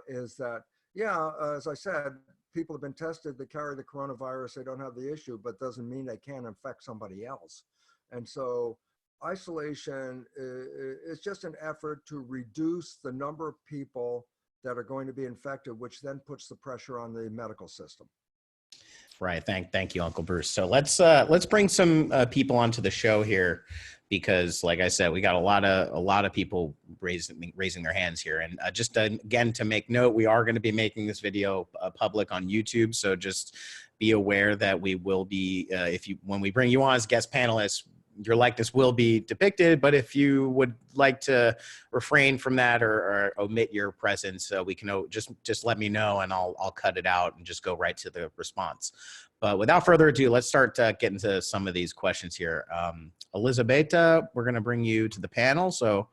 Is that, yeah, as I said, people have been tested, they carry the coronavirus, they don't have the issue, but doesn't mean they can't infect somebody else. And so isolation is just an effort to reduce the number of people that are going to be infected, which then puts the pressure on the medical system. Right. Thank you, Uncle Bruce. So let's bring some people onto the show here, because, like I said, we got a lot of people raising their hands here. And just again, to make note, we are going to be making this video public on YouTube. So just be aware that we will be, when we bring you on as guest panelists, your likeness will be depicted, but if you would like to refrain from that or omit your presence, we can just let me know and I'll cut it out and just go right to the response. But without further ado, let's start getting to some of these questions here. Elizabeta, we're going to bring you to the panel. So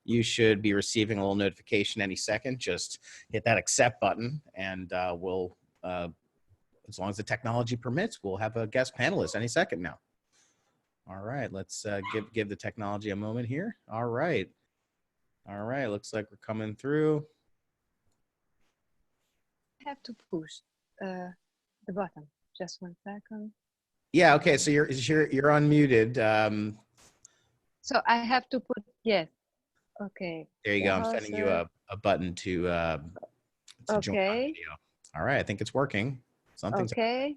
you should be receiving a little notification any second. Just hit that accept button and we'll, as long as the technology permits, we'll have a guest panelist any second now. All right, let's give the technology a moment here. All right, looks like we're coming through. I have to push the button. Just 1 second. Yeah. Okay. So you're unmuted. So I have to put yes. Okay. There you go. I'm sending you a button to join our video. All right. I think it's working. Something's okay.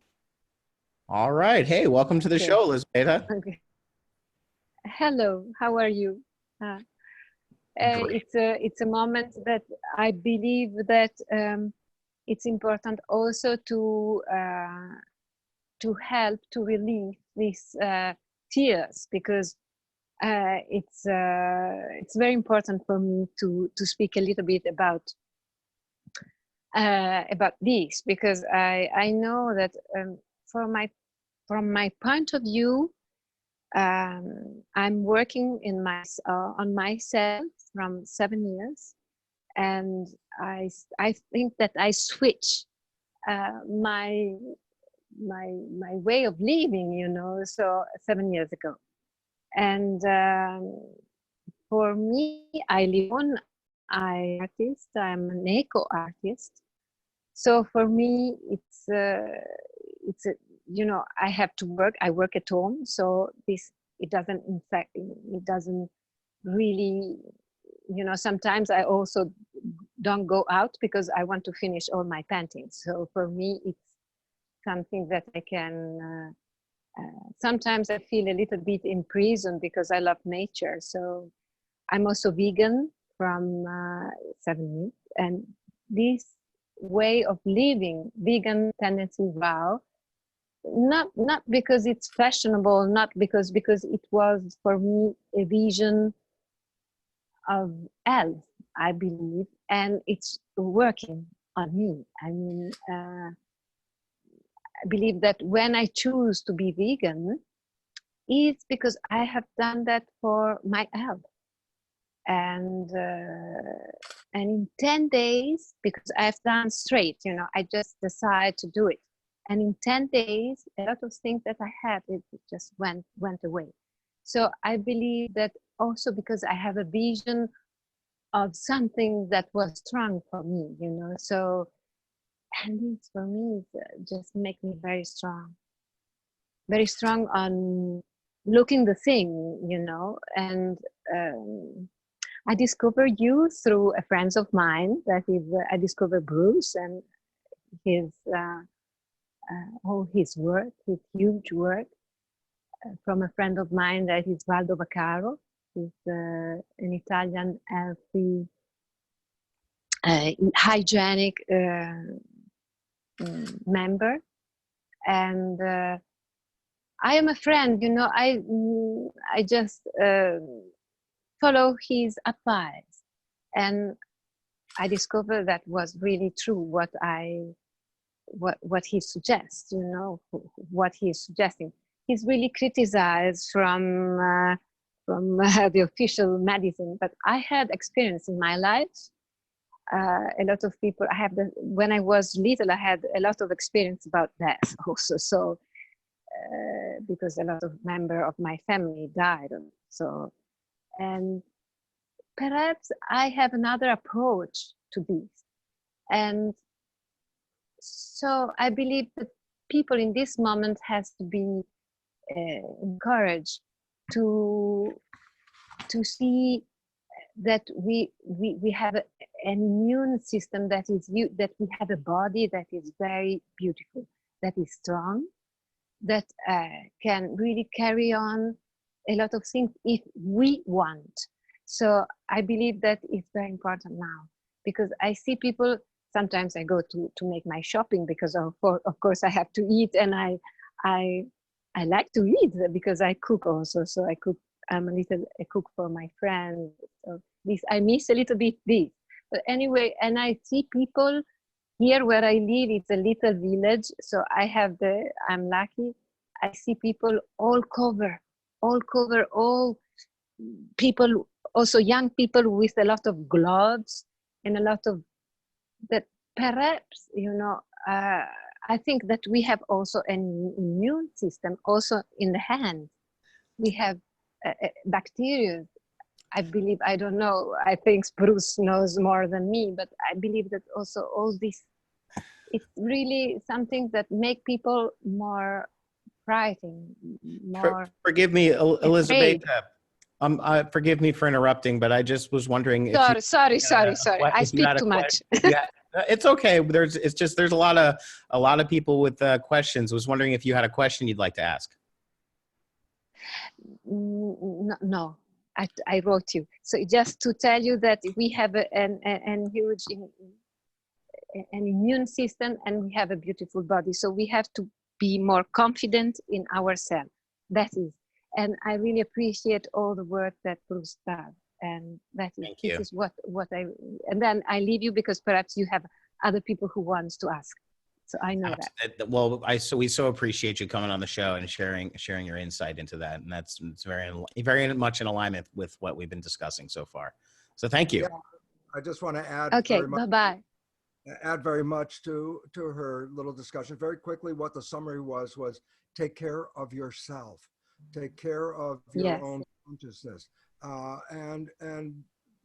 All right. Hey, welcome to the show, Elizabeth. Okay. Hello. How are you? It's a moment that I believe that it's important also to help to relieve these tears, because it's very important for me to speak a little bit about this, because I know that from my point of view, I'm working on myself from 7 years, and I think that I switch my way of living, you know, so 7 years ago. And for me, I live on. I'm an artist. I'm an eco artist. So for me, it's you know, I have to work. I work at home, so it doesn't really, you know. Sometimes I also don't go out because I want to finish all my paintings. So for me, it's something that I can. Sometimes I feel a little bit in prison because I love nature. So I'm also vegan from 7 years, and this way of living, vegan tendency, wow, not because it's fashionable, not because it was for me a vision of health, I believe, and it's working on me. I mean, I believe that when I choose to be vegan, it's because I have done that for my health. And in 10 days, because I've done straight, you know, I just decided to do it. And in 10 days, a lot of things that I had, it just went away. So I believe that also because I have a vision of something that was strong for me, you know. So, and it's for me, it just make me very strong on looking the thing, you know. And I discovered you through a friend of mine. That is, I discovered Bruce and his all his work, his huge work, from a friend of mine that is Valdo Vaccaro. He's an Italian healthy, hygienic member, and I am a friend. You know, I just follow his advice, and I discovered that was really true. What he suggests, you know, what he's suggesting. He's really criticized from the official medicine, but I had experience in my life. A lot of people, when I was little, I had a lot of experience about death also. So because a lot of members of my family died. So, and perhaps I have another approach to this. And so I believe that people in this moment has to be encouraged to see that we have an immune system that we have a body that is very beautiful, that is strong, that can really carry on a lot of things if we want. So I believe that it's very important now, because I see people. Sometimes I go to make my shopping because of course I have to eat, and I I like to eat because I cook also. So I cook. I'm a cook for my friends. So this I miss a little bit this. But anyway, and I see people here where I live. It's a little village, so I'm lucky. I see people all people, also young people with a lot of gloves and a lot of that. Perhaps I think that we have also an immune system also in the hand. We have bacteria. I believe, I don't know, I think Bruce knows more than me, but I believe that also all this, it's really something that make people more frightened, more Forgive me, Elizabeth. afraid. Forgive me for interrupting, but I just was wondering if Sorry. I if you speak had a too much. question. Yeah, it's okay. There's a lot of people with questions. Was wondering if you had a question you'd like to ask. No, I wrote you. So just to tell you that we have an huge an immune system and we have a beautiful body. So we have to be more confident in ourselves. That is. And I really appreciate all the work that Bruce does. And that is, this is what and then I leave you because perhaps you have other people who wants to ask. So I know that. Well, we so appreciate you coming on the show and sharing your insight into that, and it's very much in alignment with what we've been discussing so far. So thank you. Yeah, I just want to add. Okay, bye. Add very much to her little discussion. Very quickly, what the summary was take care of yourself, take care of your own consciousness, and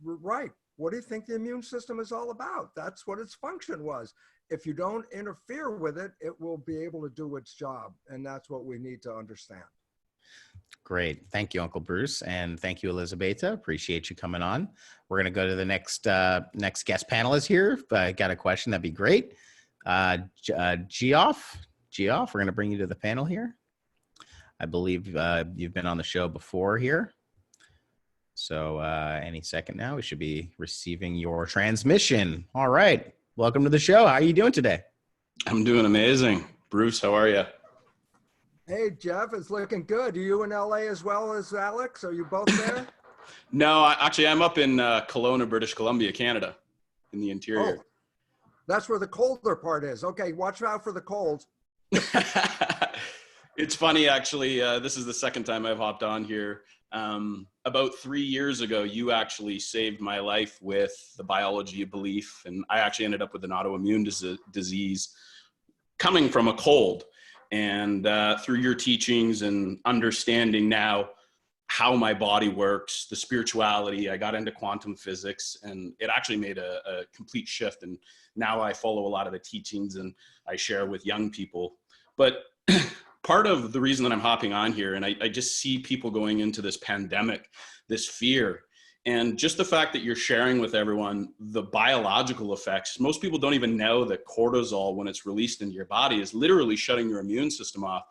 right. What do you think the immune system is all about? That's what its function was. If you don't interfere with it, it will be able to do its job. And that's what we need to understand. Great. Thank you, Uncle Bruce. And thank you, Elizabeta. Appreciate you coming on. We're going to go to the next guest panelist here. If I got a question, that'd be great. Geoff, we're going to bring you to the panel here. I believe you've been on the show before here. So any second now, we should be receiving your transmission. All right. Welcome to the show. How are you doing today? I'm doing amazing. Bruce, how are you? Hey, Jeff, it's looking good. Are you in LA as well as Alex? Are you both there? No, actually, I'm up in Kelowna, British Columbia, Canada, in the interior. Oh, that's where the colder part is. Okay, watch out for the cold. It's funny, actually. This is the second time I've hopped on here. About 3 years ago, you actually saved my life with the biology of belief. And I actually ended up with an autoimmune disease coming from a cold. And through your teachings and understanding now how my body works, the spirituality, I got into quantum physics, and it actually made a complete shift. And now I follow a lot of the teachings and I share with young people. But part of the reason that I'm hopping on here, and I just see people going into this pandemic, this fear, and just the fact that you're sharing with everyone the biological effects. Most people don't even know that cortisol, when it's released into your body, is literally shutting your immune system off.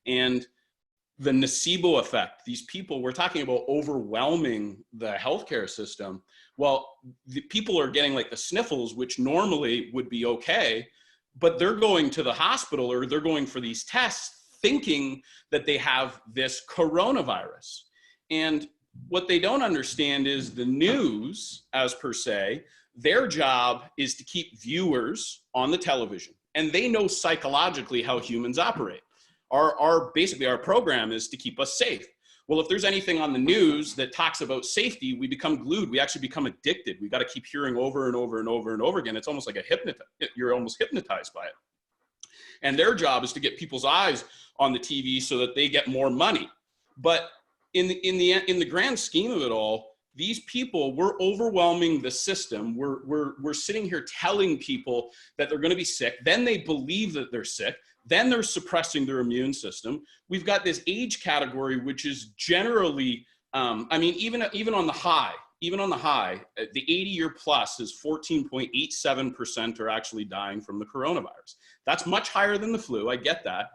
And the nocebo effect, these people, we're talking about overwhelming the healthcare system. Well, the people are getting like the sniffles, which normally would be okay, but they're going to the hospital or they're going for these tests thinking that they have this coronavirus. And what they don't understand is the news, as per se, their job is to keep viewers on the television. And they know psychologically how humans operate. Basically our program is to keep us safe. Well, if there's anything on the news that talks about safety, we become glued. We actually become addicted. We got to keep hearing over and over and over and over again. It's almost like you're almost hypnotized by it. And their job is to get people's eyes on the TV so that they get more money. But in the grand scheme of it all, these people, we're overwhelming the system. We're sitting here telling people that they're going to be sick. Then they believe that they're sick. Then they're suppressing their immune system. We've got this age category, which is generally, even on the high, the 80-year plus is 14.87% are actually dying from the coronavirus. That's much higher than the flu. I get that.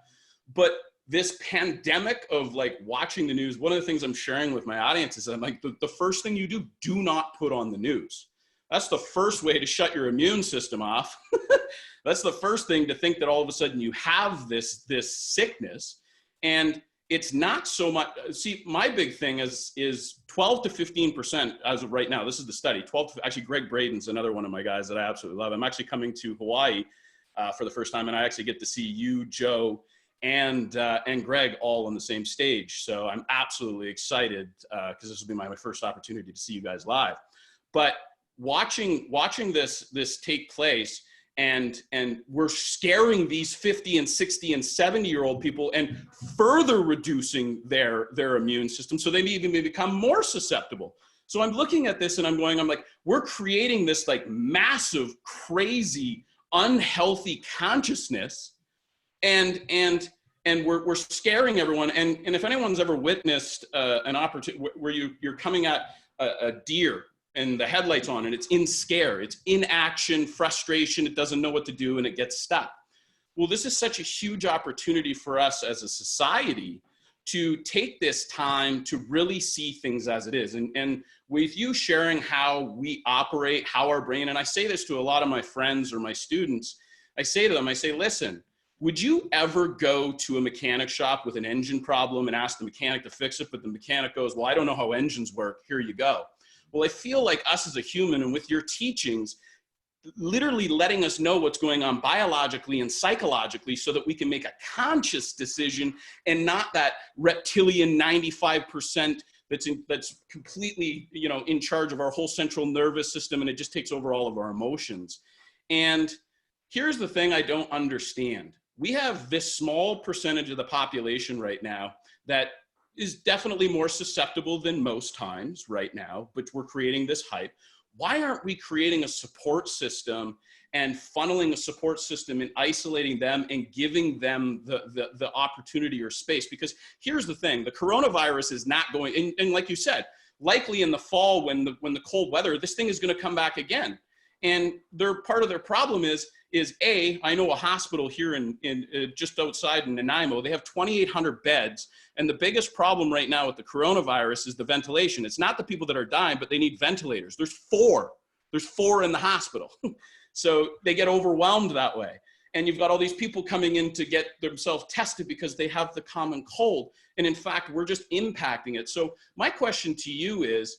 But this pandemic of like watching the news, one of the things I'm sharing with my audience is I'm like, the first thing you do not put on the news. That's the first way to shut your immune system off. That's the first thing, to think that all of a sudden you have this sickness. And it's not so much. See, my big thing is 12 to 15% as of right now. This is the study. 12 to, actually, Greg Braden's another one of my guys that I absolutely love. I'm actually coming to Hawaii for the first time, and I actually get to see you, Joe, and Greg all on the same stage. So I'm absolutely excited because this will be my first opportunity to see you guys live. But watching this take place, and we're scaring these 50 and 60 and 70-year-old people and further reducing their immune system so they even become more susceptible. So I'm looking at this and I'm like, we're creating this like massive, crazy, unhealthy consciousness, and we're scaring everyone. And if anyone's ever witnessed an opportunity where you're coming at a deer and the headlights on, and it's in scare, it's inaction, frustration, it doesn't know what to do, and it gets stuck. Well, this is such a huge opportunity for us as a society to take this time to really see things as it is. And with you sharing how we operate, how our brain, and I say this to a lot of my friends or my students, I say to them, I say, listen, would you ever go to a mechanic shop with an engine problem and ask the mechanic to fix it, but the mechanic goes, well, I don't know how engines work, here you go. Well, I feel like us as a human, and with your teachings, literally letting us know what's going on biologically and psychologically so that we can make a conscious decision and not that reptilian 95% that's completely, in charge of our whole central nervous system, and it just takes over all of our emotions. And here's the thing I don't understand. We have this small percentage of the population right now that is definitely more susceptible than most times right now, but we're creating this hype. Why aren't we creating a support system and funneling a support system and isolating them and giving them the opportunity or space? Because here's the thing, the coronavirus is not going, and like you said, likely in the fall when the cold weather, this thing is going to come back again. And part of their problem is I know a hospital here in just outside in Nanaimo, they have 2,800 beds. And the biggest problem right now with the coronavirus is the ventilation. It's not the people that are dying, but they need ventilators. There's four in the hospital. So they get overwhelmed that way. And you've got all these people coming in to get themselves tested because they have the common cold. And in fact, we're just impacting it. So my question to you is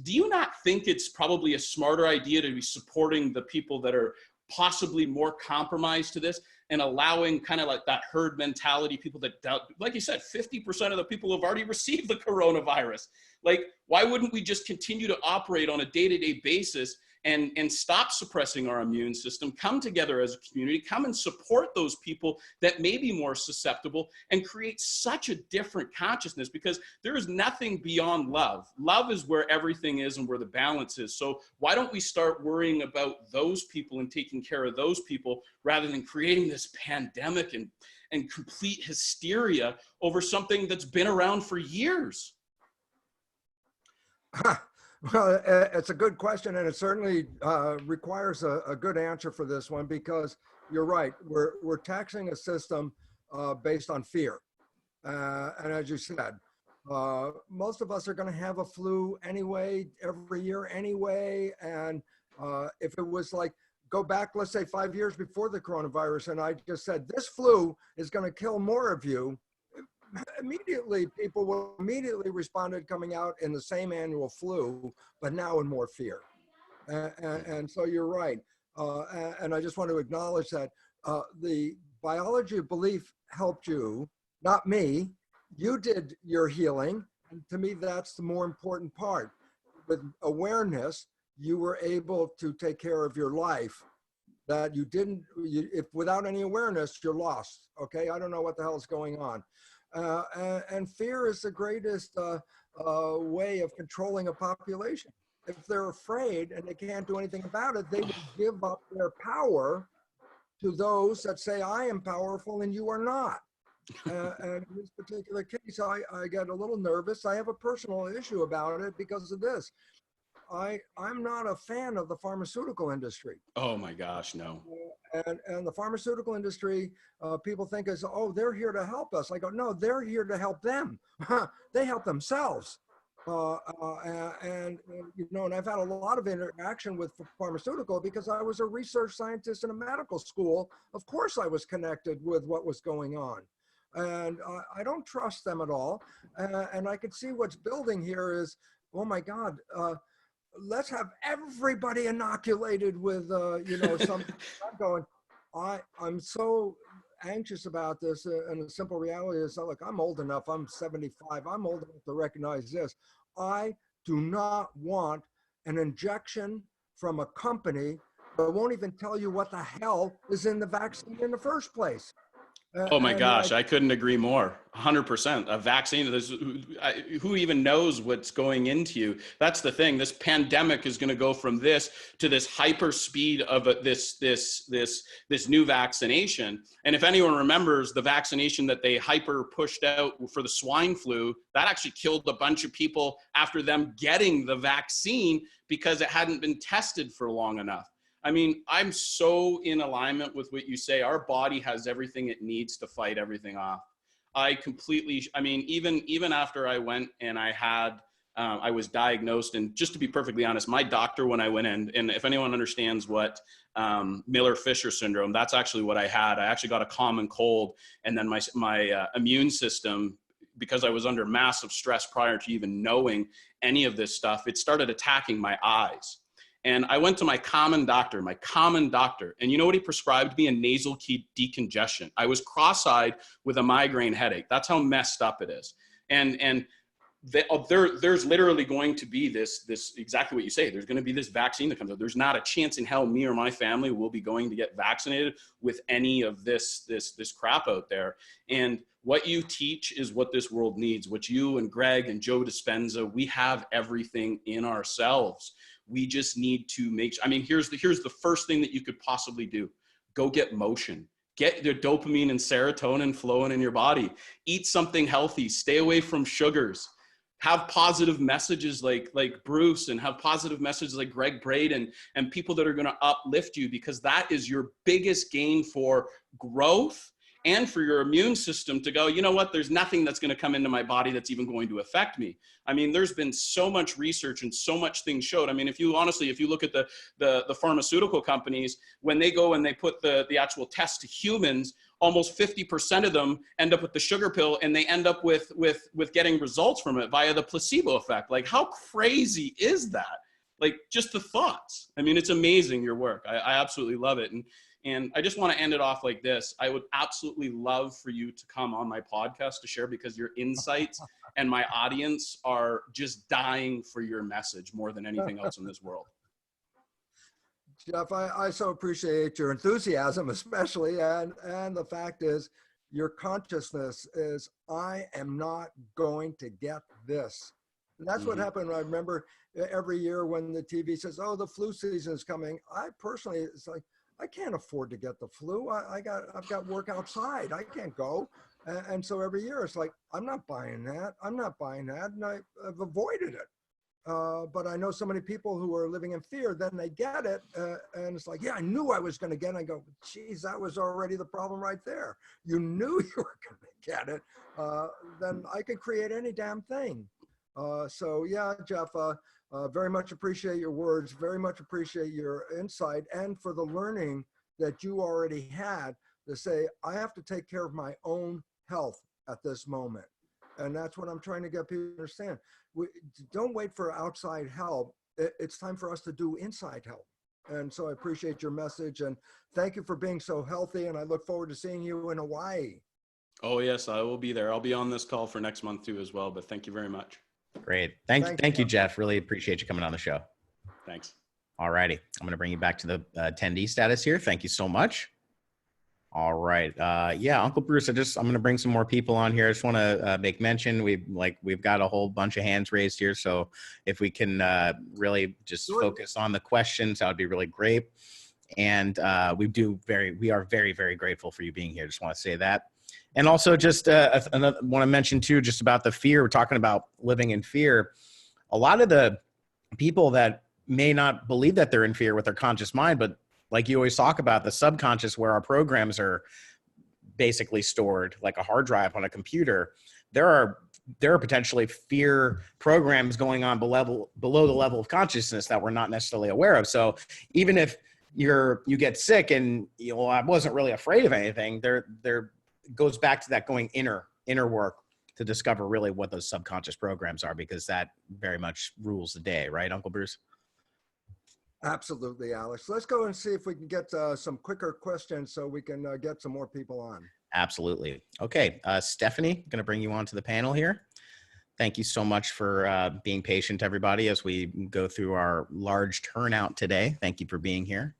do you not think it's probably a smarter idea to be supporting the people that are possibly more compromised to this and allowing kind of like that herd mentality, people that doubt, like you said, 50% of the people have already received the coronavirus. Like, why wouldn't we just continue to operate on a day-to-day basis and stop suppressing our immune system, come together as a community, come and support those people that may be more susceptible and create such a different consciousness, because there is nothing beyond love. Love is where everything is and where the balance is. So why don't we start worrying about those people and taking care of those people rather than creating this pandemic and complete hysteria over something that's been around for years? Well, it's a good question, and it certainly requires a good answer for this one, because you're right. We're taxing a system based on fear. And as you said, most of us are going to have a flu anyway, every year anyway. And if it was like, go back, let's say 5 years before the coronavirus, and I just said, this flu is going to kill more of you, immediately people will immediately responded coming out in the same annual flu, but now in more fear. And so you're right. And I just want to acknowledge that the biology of belief helped you, not me. You did your healing. And to me, that's the more important part. With awareness, you were able to take care of your life that you didn't, if without any awareness, you're lost. Okay, I don't know what the hell is going on. And fear is the greatest way of controlling a population. If they're afraid and they can't do anything about it, they will give up their power to those that say, I am powerful and you are not. And in this particular case, I get a little nervous. I have a personal issue about it because of this. I'm not a fan of the pharmaceutical industry. Oh my gosh, no. And the pharmaceutical industry, people think is, oh, they're here to help us. I go, no, they're here to help them. They help themselves. And I've had a lot of interaction with pharmaceutical because I was a research scientist in a medical school. Of course, I was connected with what was going on. And I don't trust them at all. And I can see what's building here is, oh my God, let's have everybody inoculated with, something. I'm going, I'm so anxious about this. And the simple reality is, look, I'm old enough. I'm 75. I'm old enough to recognize this. I do not want an injection from a company that won't even tell you what the hell is in the vaccine in the first place. Oh my gosh, I couldn't agree more. 100%. A vaccine, who even knows what's going into you? That's the thing. This pandemic is going to go from this to this hyper speed of this new vaccination. And if anyone remembers the vaccination that they hyper pushed out for the swine flu, that actually killed a bunch of people after them getting the vaccine because it hadn't been tested for long enough. I mean, I'm so in alignment with what you say. Our body has everything it needs to fight everything off. Even after I went and I was diagnosed, and just to be perfectly honest, my doctor, when I went in, and if anyone understands what Miller-Fisher syndrome, that's actually what I had. I actually got a common cold, and then my immune system, because I was under massive stress prior to even knowing any of this stuff, it started attacking my eyes. And I went to my common doctor, and you know what he prescribed me? A nasal decongestion. I was cross-eyed with a migraine headache. That's how messed up it is. And there's literally going to be this exactly what you say. There's going to be this vaccine that comes out. There's not a chance in hell me or my family will be going to get vaccinated with any of this crap out there. And what you teach is what this world needs. What you and Greg and Joe Dispenza, we have everything in ourselves. We just need to here's the first thing that you could possibly do. Go get motion. Get the dopamine and serotonin flowing in your body. Eat something healthy. Stay away from sugars. Have positive messages like Bruce, and have positive messages like Greg Braden, and people that are going to uplift you, because that is your biggest gain for growth and for your immune system to go, you know what, there's nothing that's going to come into my body that's even going to affect me. I mean, there's been so much research and so much things showed. I mean, if you look at the pharmaceutical companies, when they go and they put the actual test to humans, almost 50% of them end up with the sugar pill, and they end up with getting results from it via the placebo effect. Like, how crazy is that? Like, just the thoughts. I mean, it's amazing, your work. I absolutely love it. And I just want to end it off like this. I would absolutely love for you to come on my podcast to share, because your insights and my audience are just dying for your message more than anything else in this world. Jeff, I so appreciate your enthusiasm, especially. And the fact is, your consciousness is, I am not going to get this. And that's what happened. I remember every year when the TV says, oh, the flu season is coming. I personally, it's like, I can't afford to get the flu. I've got work outside. I can't go. And so every year it's like, I'm not buying that. And I've avoided it. But I know so many people who are living in fear, then they get it. And it's like, yeah, I knew I was going to get it. I go, geez, that was already the problem right there. You knew you were going to get it. Then I could create any damn thing. So yeah, Jeff, very much appreciate your words, very much appreciate your insight, and for the learning that you already had to say, I have to take care of my own health at this moment. And that's what I'm trying to get people to understand. Don't wait for outside help. It's time for us to do inside help. And so I appreciate your message, and thank you for being so healthy. And I look forward to seeing you in Hawaii. Oh yes, I will be there. I'll be on this call for next month too as well, but thank you very much. Great. Thank you, Jeff. Really appreciate you coming on the show. Thanks. All righty. I'm going to bring you back to the attendee status here. Thank you so much. All right. Yeah, Uncle Bruce, I'm going to bring some more people on here. I just want to make mention. We've got a whole bunch of hands raised here. So if we can really just focus on the questions, that would be really great. And we are very, very grateful for you being here. Just want to say that. And also just want to mention too, just about the fear. We're talking about living in fear. A lot of the people that may not believe that they're in fear with their conscious mind, but like you always talk about, the subconscious, where our programs are basically stored like a hard drive on a computer, there are potentially fear programs going on below the level of consciousness that we're not necessarily aware of. So even if you get sick and I wasn't really afraid of anything, there goes back to that going inner work to discover really what those subconscious programs are, because that very much rules the day, right, Uncle Bruce? Absolutely, Alex. Let's go and see if we can get some quicker questions so we can get some more people on. Absolutely. Okay, Stephanie, going to bring you onto the panel here. Thank you so much for being patient, everybody, as we go through our large turnout today. Thank you for being here.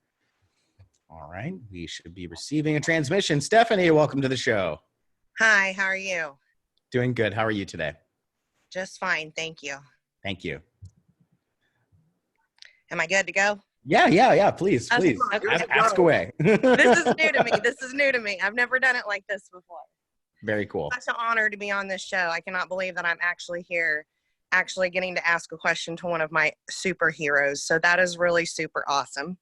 All right, we should be receiving a transmission. Stephanie, welcome to the show. Hi, how are you? Doing good. How are you today? Just fine, thank you. Thank you. Am I good to go? Yeah. Please. Okay. Ask away. This is new to me. This is new to me. I've never done it like this before. Very cool. Such an honor to be on this show. I cannot believe that I'm actually here, actually getting to ask a question to one of my superheroes. So that is really super awesome.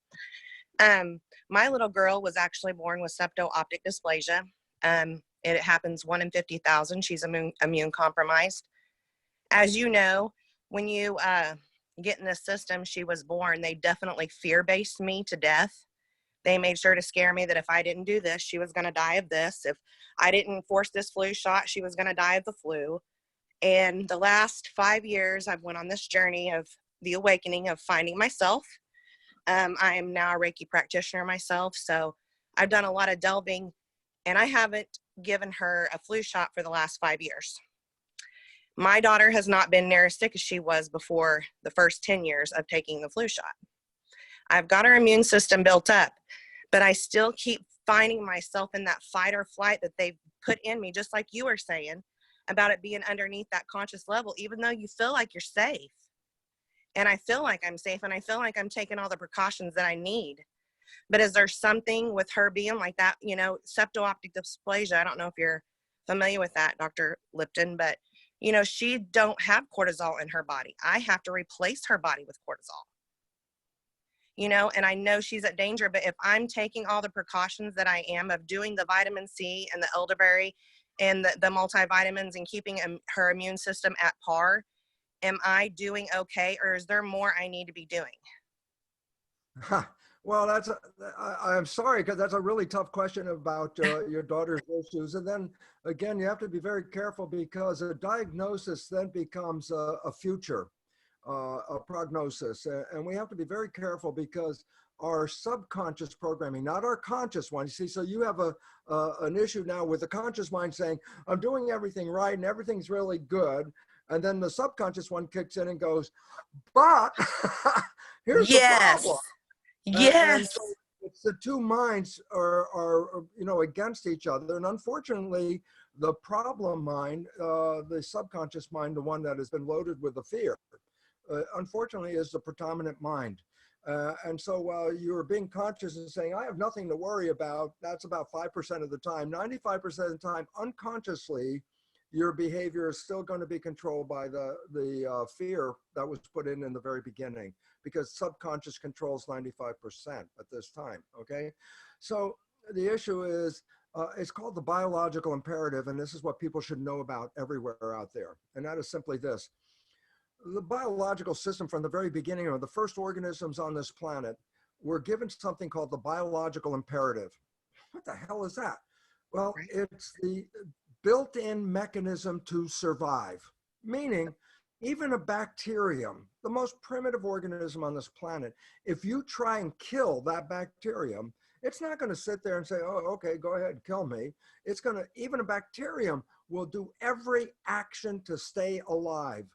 My little girl was actually born with septo-optic dysplasia. It happens 1 in 50,000. She's immune compromised. As you know, when you get in the system she was born, they definitely fear-based me to death. They made sure to scare me that if I didn't do this, she was going to die of this. If I didn't force this flu shot, she was going to die of the flu. And the last 5 years, I've went on this journey of the awakening of finding myself. I am now a Reiki practitioner myself, so I've done a lot of delving, and I haven't given her a flu shot for the last 5 years. My daughter has not been near as sick as she was before the first 10 years of taking the flu shot. I've got her immune system built up, but I still keep finding myself in that fight or flight that they've put in me, just like you were saying about it being underneath that conscious level, even though you feel like you're safe. And I feel like I'm safe, and I feel like I'm taking all the precautions that I need. But is there something with her being like that, you know, septo-optic dysplasia? I don't know if you're familiar with that, Dr. Lipton, but, you know, she don't have cortisol in her body. I have to replace her body with cortisol. You know, and I know she's at danger, but if I'm taking all the precautions that I am of doing the vitamin C and the elderberry and the multivitamins and keeping her immune system at par, am I doing okay, or is there more I need to be doing? Well, I'm sorry, because that's a really tough question about your daughter's issues. And then again, you have to be very careful, because a diagnosis then becomes a future, a prognosis. And we have to be very careful, because our subconscious programming, not our conscious one. You see, so you have an issue now with the conscious mind saying, I'm doing everything right and everything's really good. And then the subconscious one kicks in and goes, but here's the problem. Yes. And so it's the two minds are you know, against each other. And unfortunately, the problem mind, the subconscious mind, the one that has been loaded with the fear, unfortunately is the predominant mind. And so while you're being conscious and saying, I have nothing to worry about, that's about 5% of the time. 95% of the time, unconsciously, your behavior is still going to be controlled by the fear that was put in the very beginning, because subconscious controls 95% at this time, okay? So the issue is, it's called the biological imperative, and this is what people should know about everywhere out there. And that is simply this. The biological system from the very beginning, or the first organisms on this planet, were given something called the biological imperative. What the hell is that? Well, it's the built-in mechanism to survive, meaning even a bacterium, the most primitive organism on this planet, if you try and kill that bacterium, it's not going to sit there and say, oh, okay, go ahead, kill me. It's going to, even a bacterium will do every action to stay alive.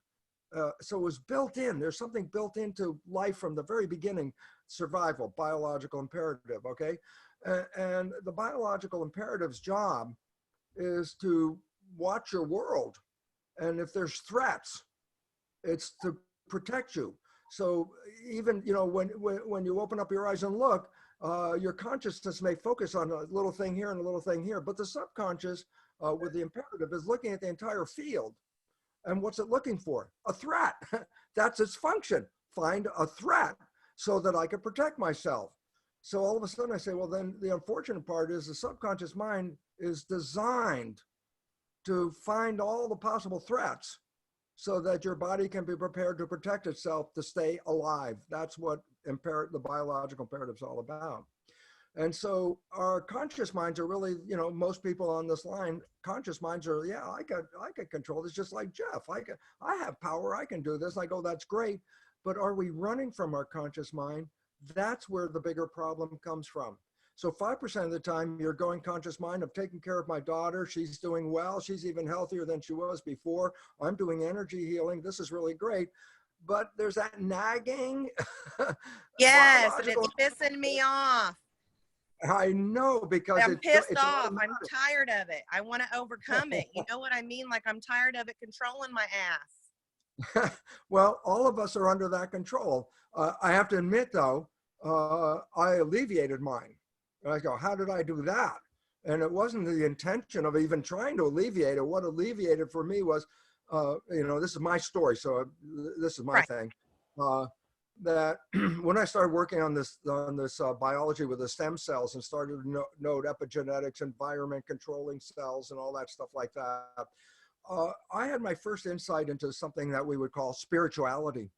So it was built in. There's something built into life from the very beginning, survival, biological imperative, okay? And the biological imperative's job is to watch your world. And if there's threats, it's to protect you. So even, you know, when you open up your eyes and look, your consciousness may focus on a little thing here and a little thing here, but the subconscious with the imperative is looking at the entire field. And what's it looking for? A threat. That's its function. Find a threat so that I can protect myself. So all of a sudden I say, well, then the unfortunate part is the subconscious mind is designed to find all the possible threats so that your body can be prepared to protect itself to stay alive. That's what the biological imperative is all about. And so our conscious minds are really, you know, most people on this line, conscious minds are, yeah, I could control this, just like Jeff. I have power, I can do this. I go, that's great. But are we running from our conscious mind? That's where the bigger problem comes from. So 5% of the time you're going conscious mind, I'm taking care of my daughter. She's doing well. She's even healthier than she was before. I'm doing energy healing. This is really great. But there's that nagging. Yes, and it's pissing me off. I know, because I'm pissed it's off. I'm tired of it. I want to overcome it. You know what I mean? Like, I'm tired of it controlling my ass. Well, all of us are under that control. I have to admit, though, I alleviated mine. And I go, how did I do that? And it wasn't the intention of even trying to alleviate it. What alleviated for me was, you know, this is my story, so this is my Right. thing. That when I started working on this biology with the stem cells and started to note epigenetics, environment controlling cells, and all that stuff like that, I had my first insight into something that we would call spirituality.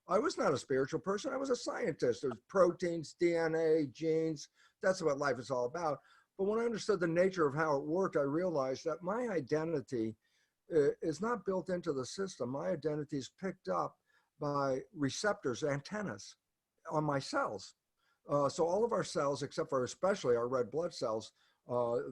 I was not a spiritual person. I was a scientist. There's proteins, DNA, genes. That's what life is all about. But when I understood the nature of how it worked, I realized that my identity is not built into the system. My identity is picked up by receptors, antennas on my cells. So all of our cells, except for especially our red blood cells,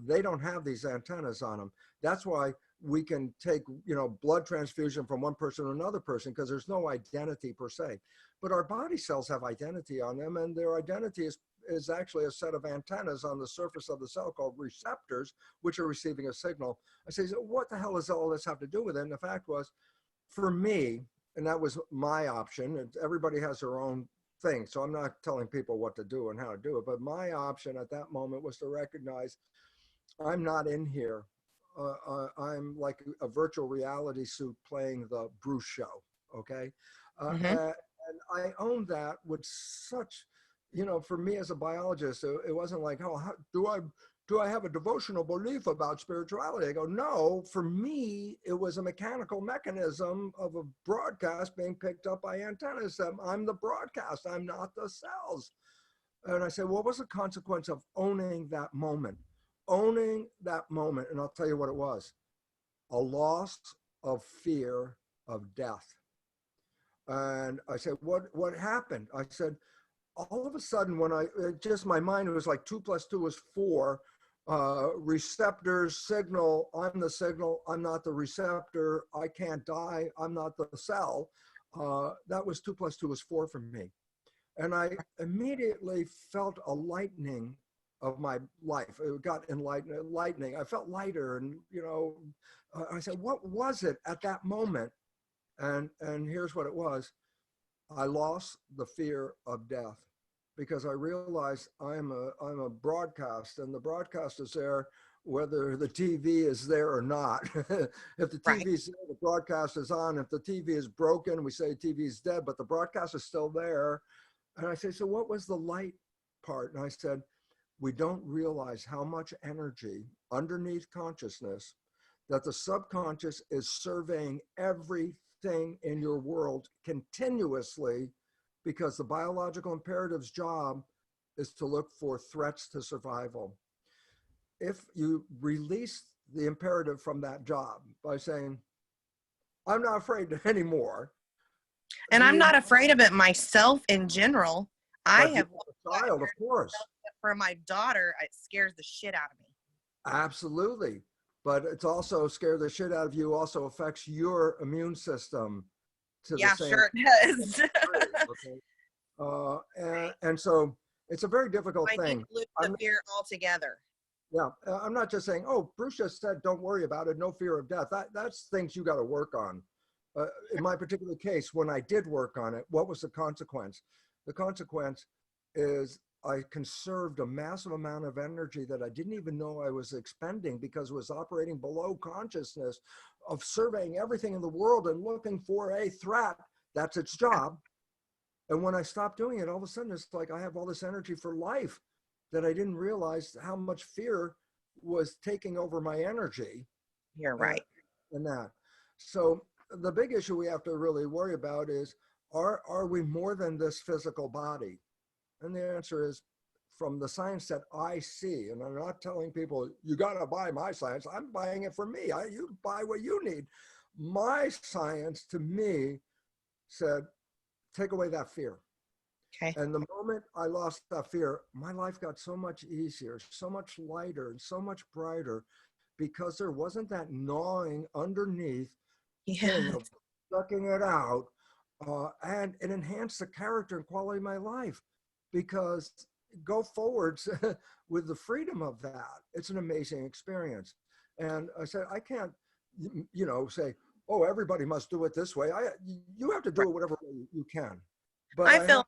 they don't have these antennas on them. That's why we can take, you know, blood transfusion from one person to another person, because there's no identity per se. But our body cells have identity on them, and their identity is actually a set of antennas on the surface of the cell called receptors, which are receiving a signal. I say, so what the hell does all this have to do with it? And the fact was, for me, and that was my option, and everybody has their own thing, so I'm not telling people what to do and how to do it, but my option at that moment was to recognize I'm not in here. I'm like a virtual reality suit playing the Bruce show, okay? And I owned that with such, you know, for me as a biologist, it wasn't like, oh, how, do I have a devotional belief about spirituality? I go, no, for me, it was a mechanical mechanism of a broadcast being picked up by antennas. I'm the broadcast, I'm not the cells. And I said, what was the consequence of owning that moment? Owning that moment, and I'll tell you what it was: a loss of fear of death. And I said, what happened? I said, all of a sudden, when my mind was like 2 + 2 is 4. Receptors, signal, I'm the signal, I'm not the receptor, I can't die, I'm not the cell. That was 2 + 2 is 4 for me. And I immediately felt a lightening of my life. It got lightening. I felt lighter, and, you know, I said, what was it at that moment? And here's what it was. I lost the fear of death, because I realized I'm a broadcast, and the broadcast is there whether the TV is there or not. If the TV is there, the broadcast is on. If the TV is broken, we say TV is dead, but the broadcast is still there. And I say, so what was the light part? And I said, we don't realize how much energy underneath consciousness that the subconscious is surveying everything in your world continuously, because the biological imperative's job is to look for threats to survival. If you release the imperative from that job by saying, I'm not afraid anymore. And I'm not afraid of it myself in general. I have a child, of course. For my daughter, it scares the shit out of me. Absolutely. But it's also scare the shit out of you, also affects your immune system. Yeah, sure it does. And so it's a very difficult thing. I need to lose the fear altogether. Yeah, I'm not just saying, oh, Bruce just said, don't worry about it, no fear of death. That's things you got to work on. In my particular case, when I did work on it, what was the consequence? The consequence is I conserved a massive amount of energy that I didn't even know I was expending, because it was operating below consciousness of surveying everything in the world and looking for a threat. That's its job. And when I stopped doing it, all of a sudden, it's like I have all this energy for life that I didn't realize how much fear was taking over my energy. You're right. And that. So the big issue we have to really worry about is, are we more than this physical body? And the answer is, from the science that I see. And I'm not telling people, you got to buy my science. I'm buying it for me. You buy what you need. My science to me said, take away that fear. Okay. And the moment I lost that fear, my life got so much easier, so much lighter, and so much brighter, because there wasn't that gnawing underneath thing Yeah. of sucking it out. And it enhanced the character and quality of my life, because go forwards with the freedom of that. It's an amazing experience. And I said, I can't, say, oh, everybody must do it this way. You have to do it whatever way you can. But I feel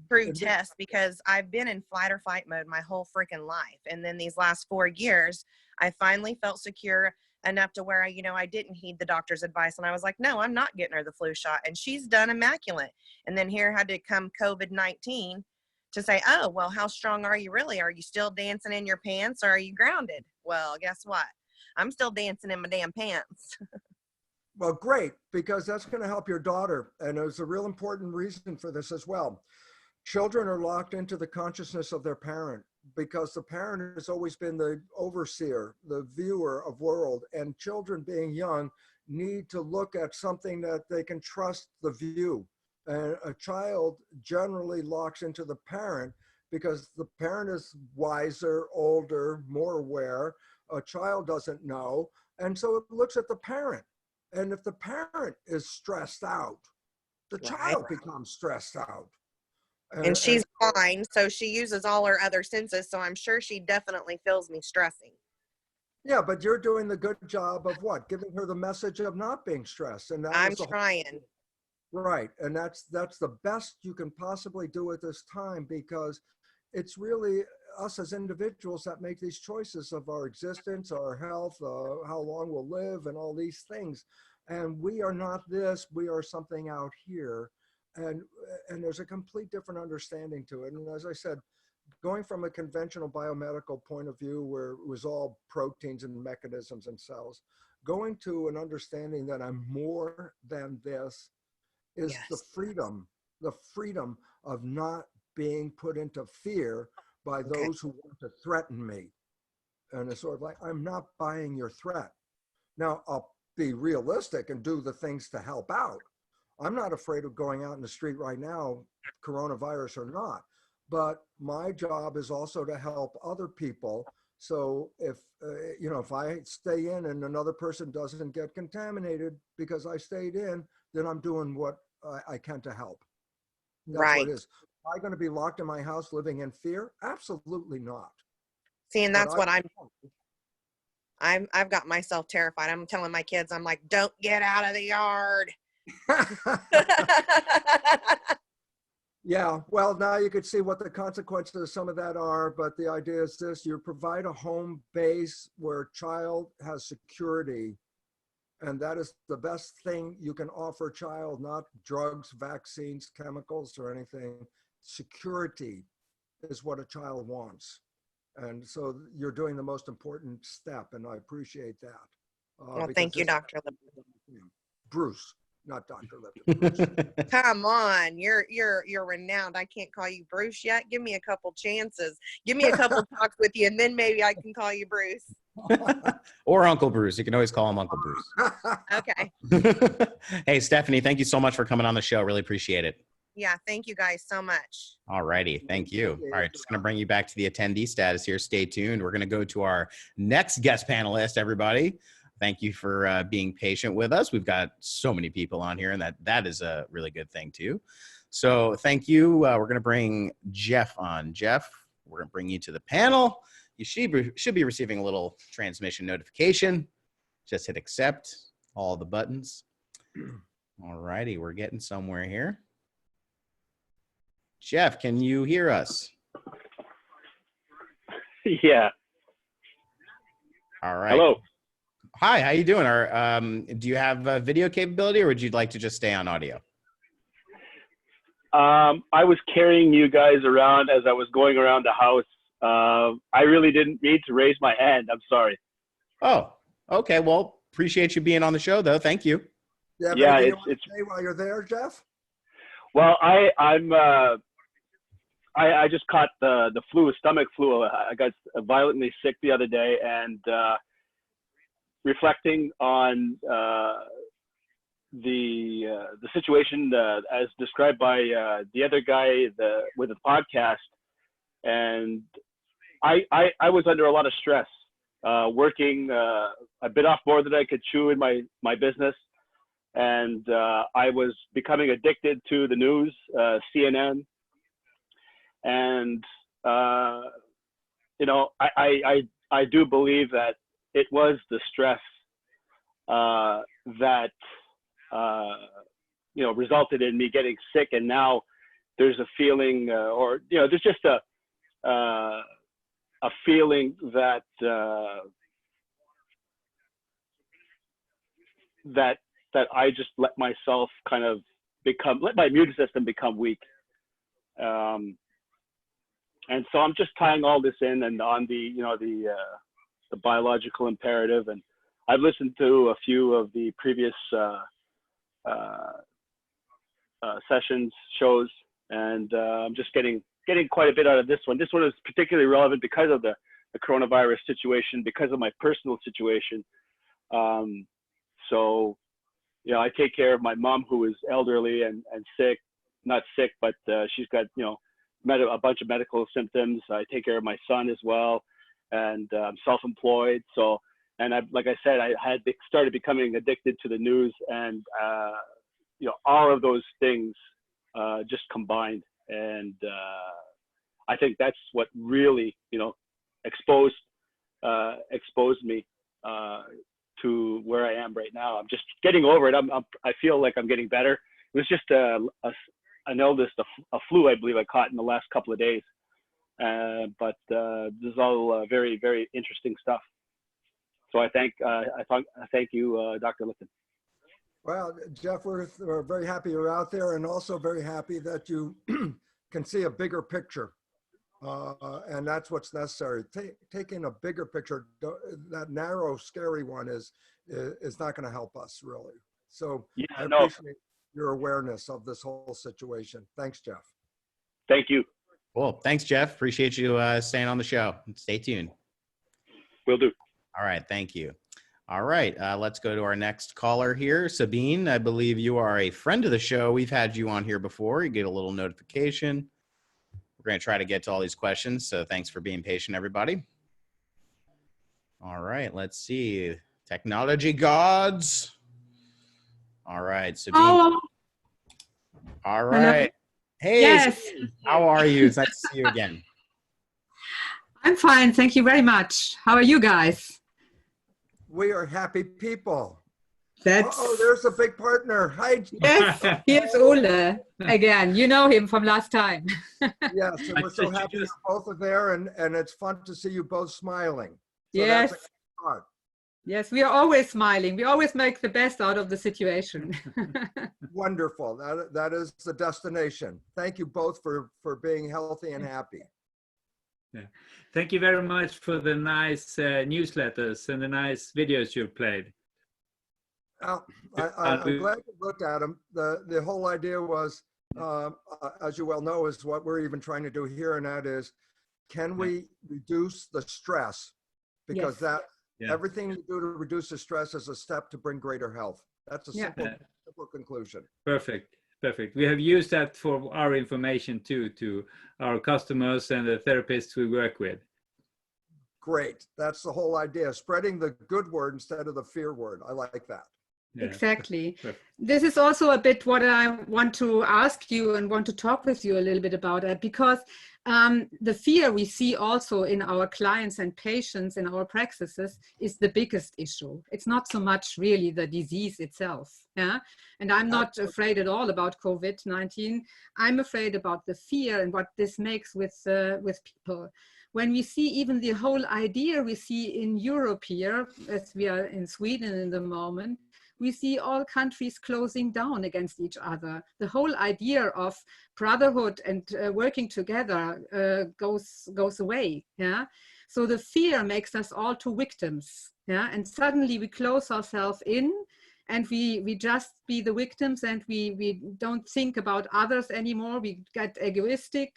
through and then- tests because I've been in flight or fight mode my whole freaking life. And then these last 4 years, I finally felt secure enough to where, I didn't heed the doctor's advice. And I was like, no, I'm not getting her the flu shot. And she's done immaculate. And then here had to come COVID-19 to say, oh, well, how strong are you really? Are you still dancing in your pants or are you grounded? Well, guess what? I'm still dancing in my damn pants. Well, great, because that's going to help your daughter. And there's a real important reason for this as well. Children are locked into the consciousness of their parent, because the parent has always been the overseer, the viewer of world. And children being young need to look at something that they can trust the view. And a child generally locks into the parent because the parent is wiser, older, more aware. A child doesn't know. And so it looks at the parent. And if the parent is stressed out, the child becomes stressed out. And she's fine, so she uses all her other senses, so I'm sure she definitely feels me stressing. Yeah, but you're doing the good job of what? Giving her the message of not being stressed. And that I'm was trying. right. And that's the best you can possibly do at this time, because it's really us as individuals that make these choices of our existence, our health, how long we'll live, and all these things. And we are not this, we are something out here. And there's a complete different understanding to it. And as I said, going from a conventional biomedical point of view, where it was all proteins and mechanisms and cells, going to an understanding that I'm more than this is the freedom of not being put into fear by those who want to threaten me. And it's sort of like, I'm not buying your threat. Now, I'll be realistic and do the things to help out. I'm not afraid of going out in the street right now, coronavirus or not. But my job is also to help other people. So if, if I stay in and another person doesn't get contaminated because I stayed in, then I'm doing what I can to help. That's what it is. Am I going to be locked in my house living in fear? Absolutely not. See, and that's what I've got myself terrified. I'm telling my kids, I'm like, don't get out of the yard. Yeah, well, now you could see what the consequences of some of that are, but the idea is this: you provide a home base where a child has security, and that is the best thing you can offer a child, not drugs, vaccines, chemicals, or anything. Security is what a child wants. And so you're doing the most important step, and I appreciate that. Well, thank you, Dr. Lipton. Bruce. Not Dr. Lipton. Come on, you're renowned. I can't call you Bruce yet. Give me a couple chances. Give me a couple talks with you, and then maybe I can call you Bruce. Or Uncle Bruce. You can always call him Uncle Bruce. Okay. Hey, Stephanie, thank you so much for coming on the show. Really appreciate it. Yeah, thank you guys so much. All righty. Thank you. All right, just going to bring you back to the attendee status here. Stay tuned. We're going to go to our next guest panelist, everybody. Thank you for being patient with us. We've got so many people on here, and that is a really good thing too. So thank you. We're going to bring Jeff on. Jeff, we're going to bring you to the panel. You should be receiving a little transmission notification. Just hit accept, all the buttons. All righty, we're getting somewhere here. Jeff, can you hear us? Yeah. All right. Hello. Hi, how you doing? Do you have video capability, or would you like to just stay on audio? I was carrying you guys around as I was going around the house. I really didn't mean to raise my hand. I'm sorry. Oh, okay. Well, appreciate you being on the show, though. Thank you. Yeah, it's while you're there, Jeff. Well, I'm I just caught the flu, stomach flu. I got violently sick the other day, and reflecting on the situation as described by the other guy with the podcast, and I was under a lot of stress, working a bit off more than I could chew in my business, and I was becoming addicted to the news, CNN, and you know, I do believe that it was the stress that you know, resulted in me getting sick, and now there's a feeling, or you know, there's just a feeling that that I just let myself kind of let my immune system become weak, and so I'm just tying all this in, and on the, you know, the biological imperative, and I've listened to a few of the previous sessions, shows, and I'm just getting quite a bit out of this one. This one is particularly relevant because of the coronavirus situation, because of my personal situation. So, you know, I take care of my mom, who is elderly and sick, not sick, but she's got, you know, a bunch of medical symptoms. I take care of my son as well, and I'm self-employed. So, and like I said, I had started becoming addicted to the news, and you know, all of those things just combined, and I think that's what really, you know, exposed me to where I am right now. I'm just getting over it. I feel like I'm getting better. It was just an illness, a flu, I believe I caught in the last couple of days. But this is all very, very interesting stuff. So I thank you, Dr. Lipton. Well, Jeff, we're very happy you're out there, and also very happy that you can see a bigger picture. And that's what's necessary. Taking a bigger picture, that narrow, scary one is not going to help us, really. So yeah, I appreciate your awareness of this whole situation. Thanks, Jeff. Thank you. Cool. Thanks, Jeff. Appreciate you staying on the show. Stay tuned. Will do. All right. Thank you. All right. Let's go to our next caller here. Sabine, I believe you are a friend of the show. We've had you on here before. You get a little notification. We're going to try to get to all these questions, so thanks for being patient, everybody. All right, let's see. Technology gods. All right, Sabine. Oh. All right. Hey, yes. Sabine, how are you? It's nice to see you again. I'm fine, thank you very much. How are you guys? We are happy people. That's... Oh, there's a big partner. Hi. Yes, here's Ole again. You know him from last time. Yes, and we're so happy you both are there, and it's fun to see you both smiling. So yes. That's a good start. Yes, we are always smiling. We always make the best out of the situation. Wonderful. That is the destination. Thank you both for being healthy and happy. Yeah. Thank you very much for the nice newsletters and the nice videos you've played. I'm glad you looked at them. The whole idea was, as you well know, is what we're even trying to do here, and that is, can we reduce the stress? Because everything you do to reduce the stress is a step to bring greater health. That's a simple conclusion. Perfect. Perfect. We have used that for our information too, to our customers and the therapists we work with. Great. That's the whole idea. Spreading the good word instead of the fear word. I like that. Yeah. Exactly. This is also a bit what I want to ask you and want to talk with you a little bit about it, because the fear we see also in our clients and patients in our practices is the biggest issue. It's not so much really the disease itself. Yeah. And I'm not afraid at all about COVID-19. I'm afraid about the fear and what this makes with people. When we see even the whole idea we see in Europe here, as we are in Sweden in the moment, we see all countries closing down against each other. The whole idea of brotherhood and working together goes away. Yeah. So the fear makes us all to victims. Yeah. And suddenly we close ourselves in, and we just be the victims, and we don't think about others anymore. We get egoistic.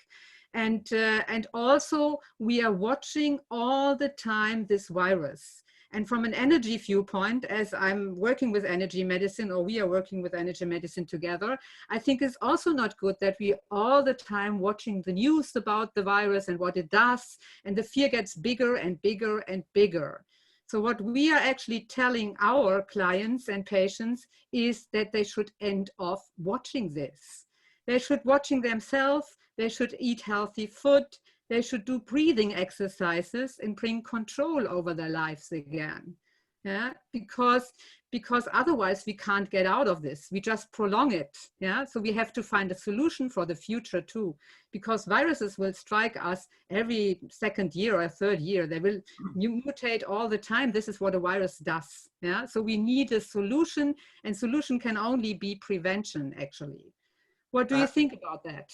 And also we are watching all the time this virus. And from an energy viewpoint, as I'm working with energy medicine, or we are working with energy medicine together, I think it's also not good that we all the time watching the news about the virus and what it does, and the fear gets bigger and bigger and bigger. So what we are actually telling our clients and patients is that they should end off watching this. They should watching themselves, they should eat healthy food, they should do breathing exercises and bring control over their lives again. Yeah, because otherwise we can't get out of this. We just prolong it. Yeah, so we have to find a solution for the future too, because viruses will strike us every second year or third year. They will mutate all the time. This is what a virus does. Yeah, so we need a solution, and solution can only be prevention, actually. What do you think about that?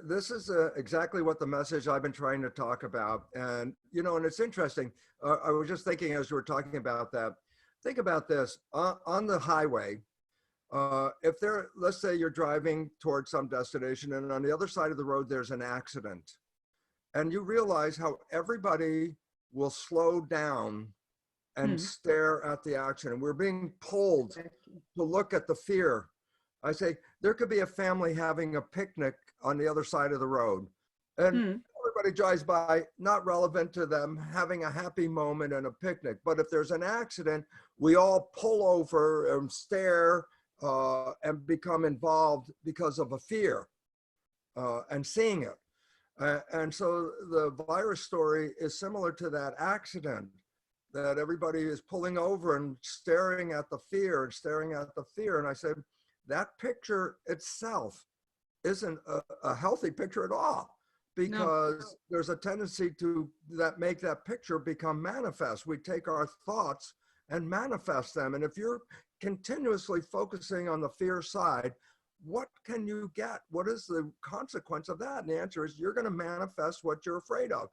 This is exactly what the message I've been trying to talk about. And, you know, and it's interesting. I was just thinking as we were talking about that, think about this. On the highway, if let's say you're driving towards some destination and on the other side of the road, there's an accident. And you realize how everybody will slow down and stare at the accident. We're being pulled to look at the fear. I say, there could be a family having a picnic on the other side of the road, and everybody drives by, not relevant to them, having a happy moment and a picnic. But if there's an accident, we all pull over and stare and become involved because of a fear and seeing it. And so the virus story is similar to that accident, that everybody is pulling over and staring at the fear and staring at the fear. And I said, that picture itself isn't a healthy picture at all, because there's a tendency to make that picture become manifest. We take our thoughts and manifest them. And if you're continuously focusing on the fear side, what can you get? What is the consequence of that? And the answer is you're going to manifest what you're afraid of.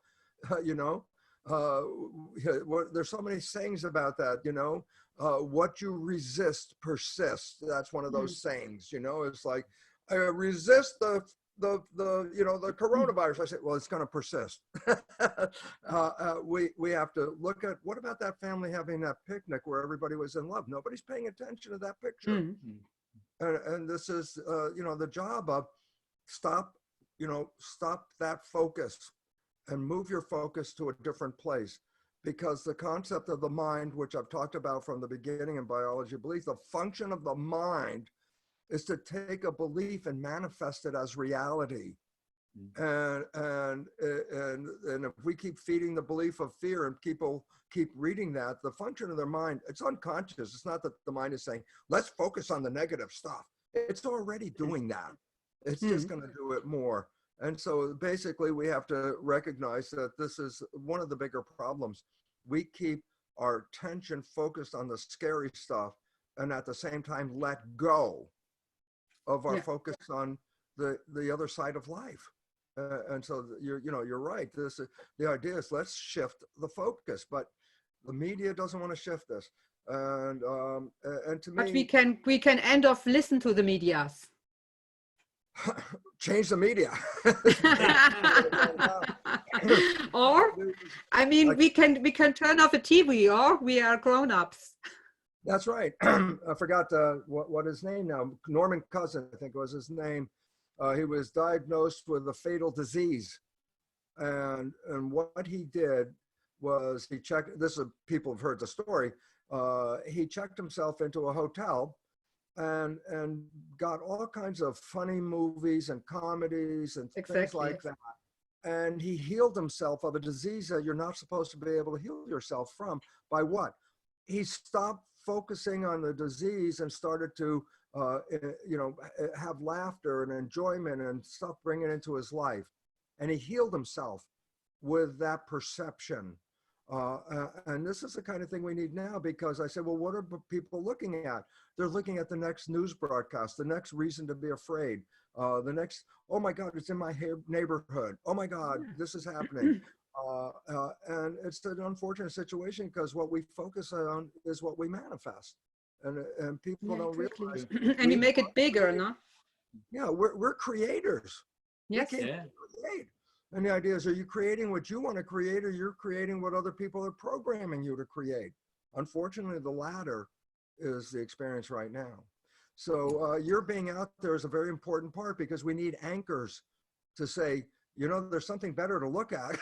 You know, there's so many sayings about that, you know. What you resist persists. That's one of those sayings, you know. It's like, I resist the coronavirus. I say, well, it's going to persist. We have to look at, what about that family having that picnic where everybody was in love? Nobody's paying attention to that picture. And this is, you know, the job of stop that focus and move your focus to a different place. Because the concept of the mind, which I've talked about from the beginning in biology belief, the function of the mind is to take a belief and manifest it as reality. And if we keep feeding the belief of fear and people keep reading that, the function of their mind, it's unconscious. It's not that the mind is saying, let's focus on the negative stuff. It's already doing that. It's just going to do it more. And so basically we have to recognize that this is one of the bigger problems. We keep our attention focused on the scary stuff and at the same time let go of our focus on the other side of life. And so you're right. The idea is, let's shift the focus, but the media doesn't want to shift this. And to me, but we can end off listen to the medias. Change the media. Or, I mean, like, we can turn off a TV, or we are grown-ups. That's right. I forgot what his name now. Norman Cousin, I think was his name. He was diagnosed with a fatal disease, and what he did was he checked. This is, people have heard the story. He checked himself into a hotel and got all kinds of funny movies and comedies and things like that. And he healed himself of a disease that you're not supposed to be able to heal yourself from. By what? He stopped focusing on the disease and started to, have laughter and enjoyment and stuff, bring it into his life. And he healed himself with that perception. And this is the kind of thing we need now, because I said, well, what are people looking at? They're looking at the next news broadcast, the next reason to be afraid, the next, oh my God, it's in my neighborhood. Oh my God, this is happening. And it's an unfortunate situation, because what we focus on is what we manifest. And people don't realize. And you make it bigger, no? Yeah, we're creators. Yes. We can't Yeah. create. And the idea is, are you creating what you want to create, or you're creating what other people are programming you to create? Unfortunately, the latter is the experience right now. So your being out there is a very important part, because we need anchors to say, you know, there's something better to look at.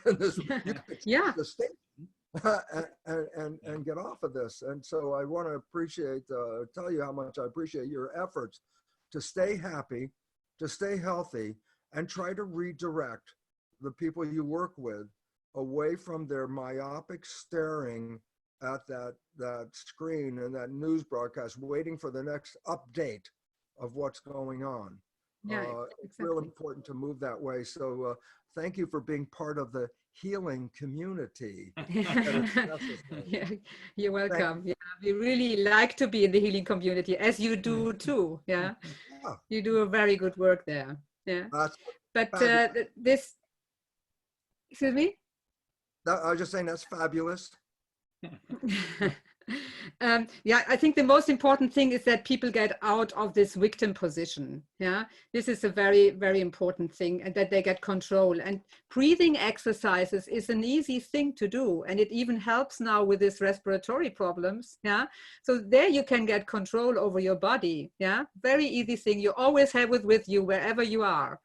You can Yeah. the station and get off of this. And so I want to appreciate, tell you how much I appreciate your efforts to stay happy, to stay healthy, and try to redirect the people you work with away from their myopic staring at that screen and that news broadcast, waiting for the next update of what's going on. Yeah, It's real exactly. important to move that way. So thank you for being part of the healing community. Yeah, you're welcome. Yeah, we really like to be in the healing community, as you do too. Yeah, Yeah, you do a very good work there. Yeah, that's but fabulous. this, excuse me. I was just saying that's fabulous. Yeah, I think the most important thing is that people get out of this victim position. Yeah, this is a very, very important thing, and that they get control. And breathing exercises is an easy thing to do, and it even helps now with these respiratory problems. Yeah, so there you can get control over your body. Yeah, very easy thing. You always have it with you wherever you are.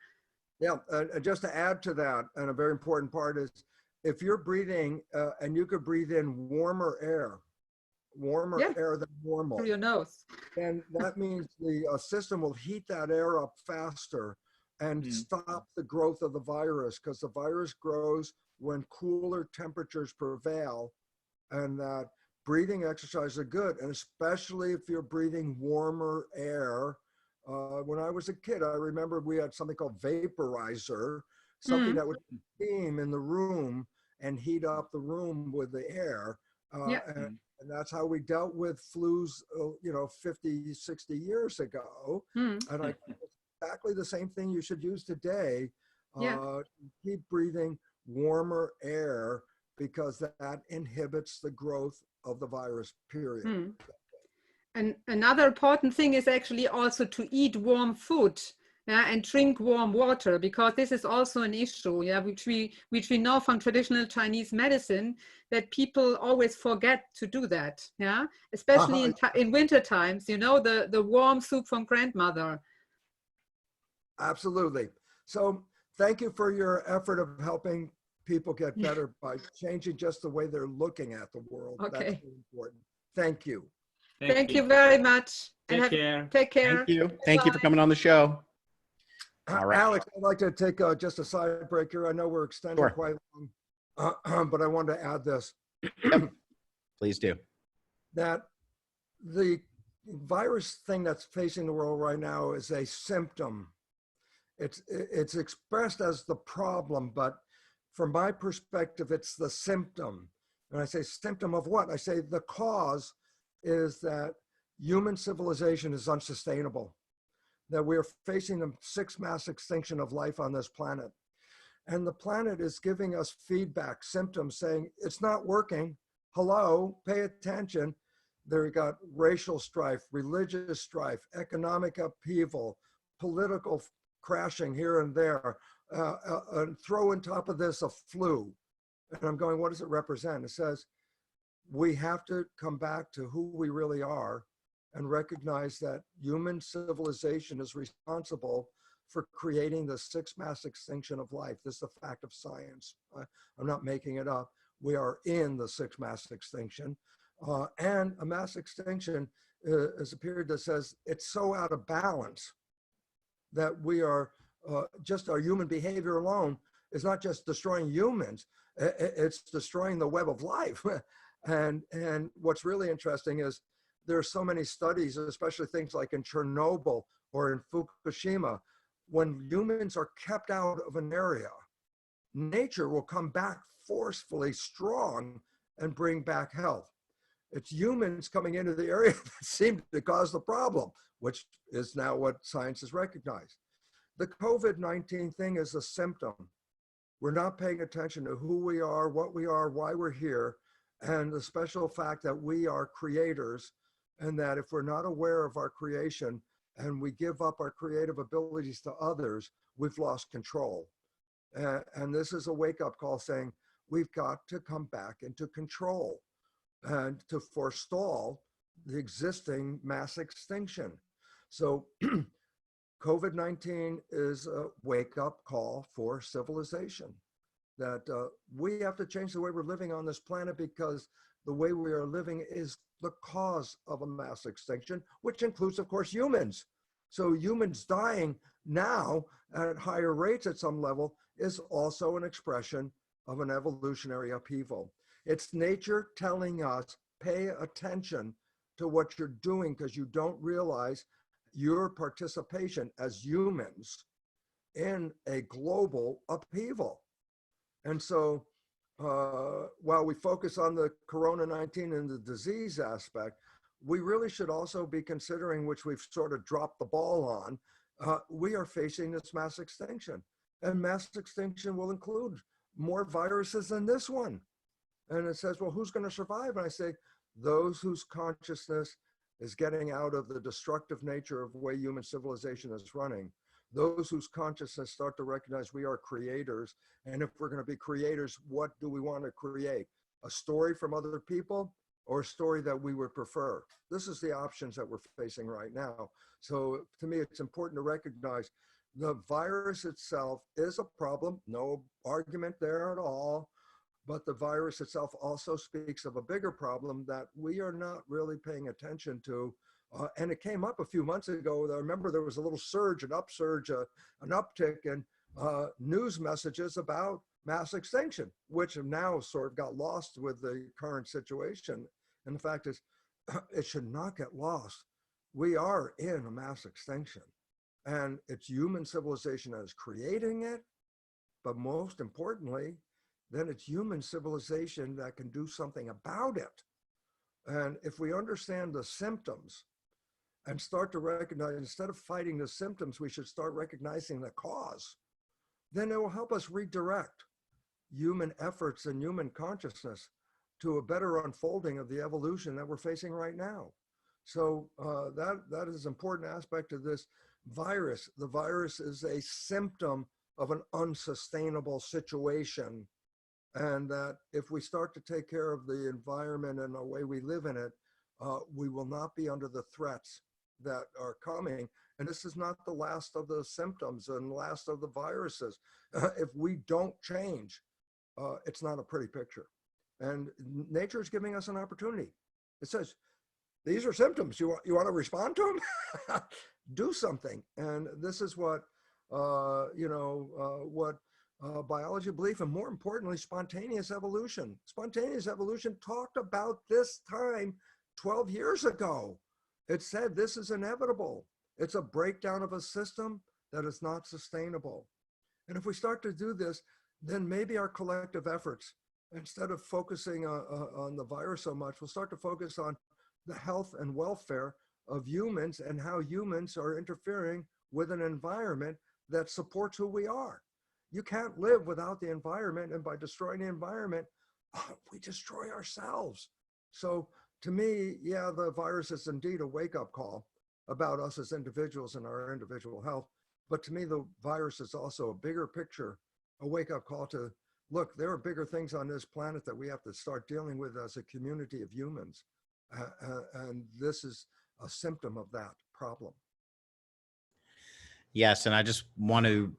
Yeah, just to add to that, and a very important part is, if you're breathing and you could breathe in warmer air than normal, Through your nose. and that means the system will heat that air up faster and stop the growth of the virus, because the virus grows when cooler temperatures prevail, and that breathing exercises are good, and especially if you're breathing warmer air. When I was a kid, I remember we had something called vaporizer, something that would steam in the room and heat up the room with the air. Yeah. And that's how we dealt with flus, 50, 60 years ago. And I think it's exactly the same thing you should use today. Keep breathing warmer air, because that inhibits the growth of the virus, period. And another important thing is actually also to eat warm food, and drink warm water, because this is also an issue, which we know from traditional Chinese medicine, that people always forget to do that, especially in winter times. The warm soup from grandmother. Absolutely. So thank you for your effort of helping people get better by changing just the way they're looking at the world. Okay. That's really important. Thank you. Thank you very much. Take care. Take care. Thank you. Thank you for coming on the show. All right. Alex, I'd like to take just a side break here. I know we're extending quite long, but I wanted to add this. Please do. That the virus thing that's facing the world right now is a symptom. It's expressed as the problem, but from my perspective, it's the symptom. And I say symptom of what? I say the cause is that human civilization is unsustainable, that we're facing the sixth mass extinction of life on this planet. And the planet is giving us feedback, symptoms, saying it's not working. Hello, pay attention. There you got racial strife, religious strife, economic upheaval, political crashing here and there. And throw on top of this a flu. And I'm going, what does it represent? It says, we have to come back to who we really are and recognize that human civilization is responsible for creating the sixth mass extinction of life. This is a fact of science. I'm not making it up. We are in the sixth mass extinction. And a mass extinction is a period that says it's so out of balance that we are, just our human behavior alone is not just destroying humans, it's destroying the web of life. And what's really interesting is there are so many studies, especially things like in Chernobyl or in Fukushima, when humans are kept out of an area, nature will come back forcefully strong and bring back health. It's humans coming into the area that seem to cause the problem, which is now what science has recognized. The COVID-19 thing is a symptom. We're not paying attention to who we are, what we are, why we're here, and the special fact that we are creators, and that if we're not aware of our creation, and we give up our creative abilities to others, we've lost control. And this is a wake-up call saying, we've got to come back into control and to forestall the existing mass extinction. So COVID-19 is a wake-up call for civilization, that we have to change the way we're living on this planet, because the way we are living is the cause of a mass extinction, which includes, of course, humans. So humans dying now at higher rates at some level is also an expression of an evolutionary upheaval. It's nature telling us, pay attention to what you're doing, because you don't realize your participation as humans in a global upheaval. And so while we focus on the Corona-19 and the disease aspect, we really should also be considering, which we've sort of dropped the ball on, we are facing this mass extinction. And mass extinction will include more viruses than this one. And it says, well, who's going to survive? And I say, those whose consciousness is getting out of the destructive nature of the way human civilization is running. Those whose consciousness start to recognize we are creators. And if we're going to be creators, what do we want to create? A story from other people, or a story that we would prefer? This is the options that we're facing right now. So to me, it's important to recognize the virus itself is a problem, no argument there at all. But the virus itself also speaks of a bigger problem that we are not really paying attention to. And it came up a few months ago. I remember there was a little surge, an upsurge, an uptick in news messages about mass extinction, which have now sort of got lost with the current situation. And the fact is, it should not get lost. We are in a mass extinction, and it's human civilization that is creating it. But most importantly, then it's human civilization that can do something about it. And if we understand the symptoms and start to recognize, instead of fighting the symptoms, we should start recognizing the cause, then it will help us redirect human efforts and human consciousness to a better unfolding of the evolution that we're facing right now. So that is an important aspect of this virus. The virus is a symptom of an unsustainable situation. And that if we start to take care of the environment and the way we live in it, we will not be under the threats that are coming. And this is not the last of the symptoms and last of the viruses. If we don't change, it's not a pretty picture. And nature is giving us an opportunity. It says, these are symptoms. You want to respond to them? Do something. And this is what, biology belief, and more importantly, spontaneous evolution. Spontaneous evolution talked about this time 12 years ago. It said this is inevitable. It's a breakdown of a system that is not sustainable. And if we start to do this, then maybe our collective efforts, instead of focusing on the virus so much, we'll start to focus on the health and welfare of humans and how humans are interfering with an environment that supports who we are. You can't live without the environment, and by destroying the environment, we destroy ourselves. So to me, yeah, the virus is indeed a wake-up call about us as individuals and our individual health. But to me, the virus is also a bigger picture, a wake-up call to, look, there are bigger things on this planet that we have to start dealing with as a community of humans. And this is a symptom of that problem. Yes, and I just want to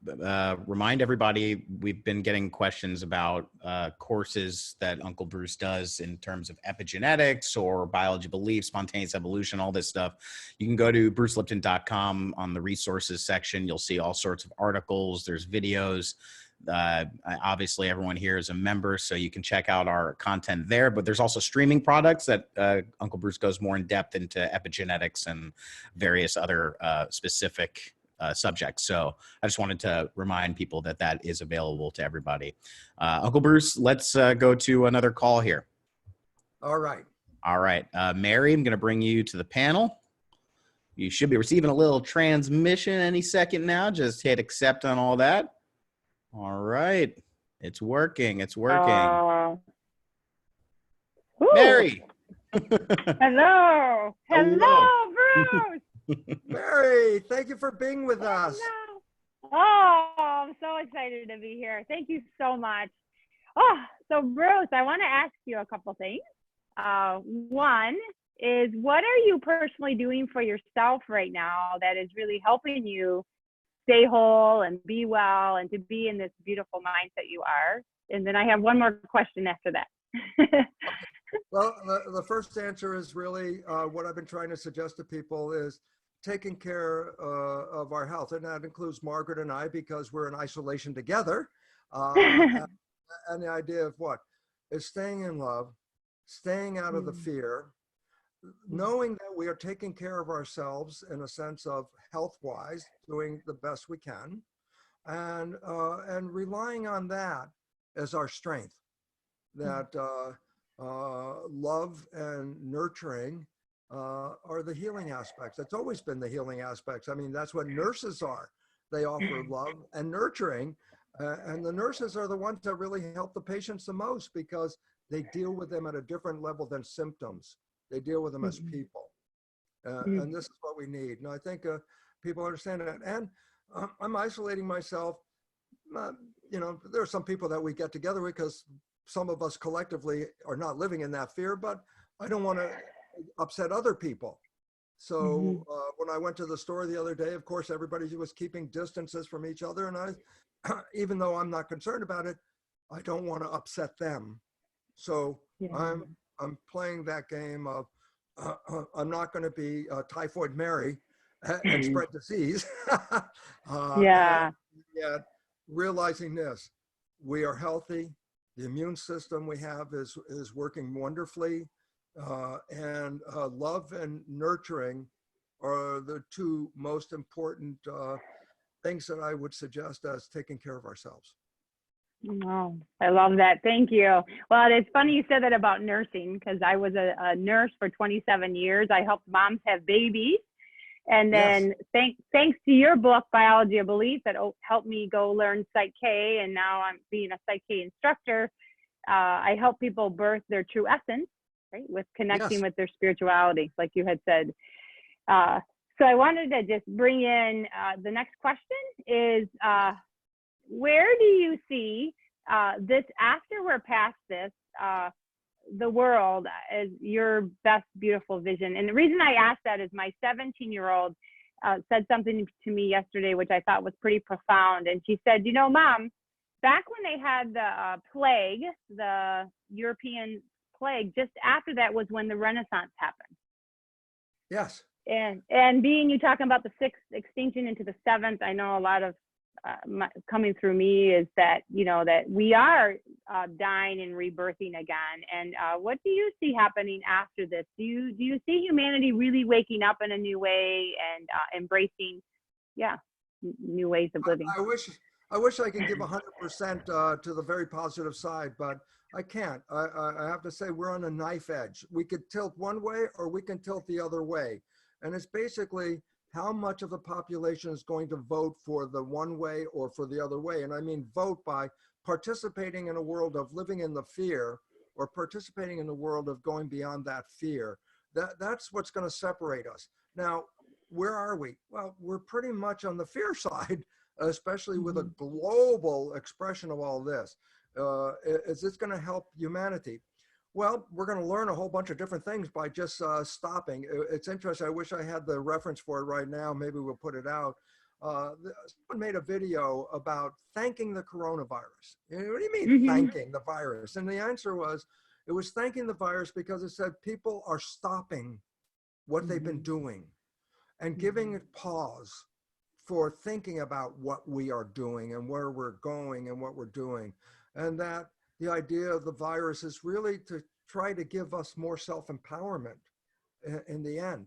remind everybody, we've been getting questions about courses that Uncle Bruce does in terms of epigenetics or biology belief, spontaneous evolution, all this stuff. You can go to brucelipton.com on the resources section. You'll see all sorts of articles. There's videos. Obviously, everyone here is a member, so you can check out our content there. But there's also streaming products that Uncle Bruce goes more in depth into epigenetics and various other specific subjects. So I just wanted to remind people that that is available to everybody. Uncle Bruce, let's go to another call here. All right. All right. Mary, I'm going to bring you to the panel. You should be receiving a little transmission any second now. Just hit accept on all that. All right. It's working. It's working. Mary. Hello. Hello, Bruce. Mary. Mary, thank you for being with us. Oh, I'm so excited to be here. Thank you so much. Oh, so Bruce, I want to ask you a couple things. One is, what are you personally doing for yourself right now that is really helping you stay whole and be well and to be in this beautiful mindset you are? And then I have one more question after that. Well, the first answer is really what I've been trying to suggest to people is taking care of our health. And that includes Margaret and I, because we're in isolation together. And the idea of what? Is staying in love, staying out of the fear, knowing that we are taking care of ourselves in a sense of health-wise, doing the best we can, and relying on that as our strength, that love and nurturing are the healing aspects. It's always been the healing aspects. I mean, that's what nurses are. They offer love and nurturing, and the nurses are the ones that really help the patients the most, because they deal with them at a different level than symptoms. They deal with them as people. And this is what we need. And I think people understand that. And I'm isolating myself. You know, there are some people that we get together with, because some of us collectively are not living in that fear, but I don't want to upset other people. So when I went to the store the other day, of course, everybody was keeping distances from each other. And I, even though I'm not concerned about it, I don't want to upset them. So I'm playing that game of, I'm not going to be Typhoid Mary and spread disease. Yeah. Yet realizing this, we are healthy. The immune system we have is working wonderfully. And love and nurturing are the two most important things that I would suggest as taking care of ourselves. Oh, I love that. Thank you. Well, it's funny you said that about nursing, because I was a nurse for 27 years. I helped moms have babies. And then thanks to your book, Biology of Belief, that helped me go learn Psych K, and now I'm being a Psych K instructor. I help people birth their true essence, right, with connecting with their spirituality, like you had said. So I wanted to just bring in the next question is, where do you see this, after we're past this, the world as your best beautiful vision? And the reason I asked that is my 17-year-old said something to me yesterday, which I thought was pretty profound. And she said, you know, Mom, back when they had the plague, the European plague, just after that was when the Renaissance happened. Yes. And being you talking about the sixth extinction into the seventh, I know a lot of coming through me is that, you know, that we are dying and rebirthing again. And what do you see happening after this? Do you see humanity really waking up in a new way and embracing, new ways of living? I wish I could give 100% to the very positive side, but I can't. I have to say we're on a knife edge. We could tilt one way or we can tilt the other way. And it's basically how much of the population is going to vote for the one way or for the other way. And I mean vote by participating in a world of living in the fear, or participating in the world of going beyond that fear. That's what's going to separate us. Now, where are we? Well, we're pretty much on the fear side, especially with a global expression of all this. Is this going to help humanity? Well, we're going to learn a whole bunch of different things by just stopping. It's interesting. I wish I had the reference for it right now. Maybe we'll put it out. Someone made a video about thanking the coronavirus. What do you mean thanking the virus? And the answer was, it was thanking the virus because it said people are stopping what they've been doing and giving it pause for thinking about what we are doing and where we're going and what we're doing. And that the idea of the virus is really to try to give us more self-empowerment in the end.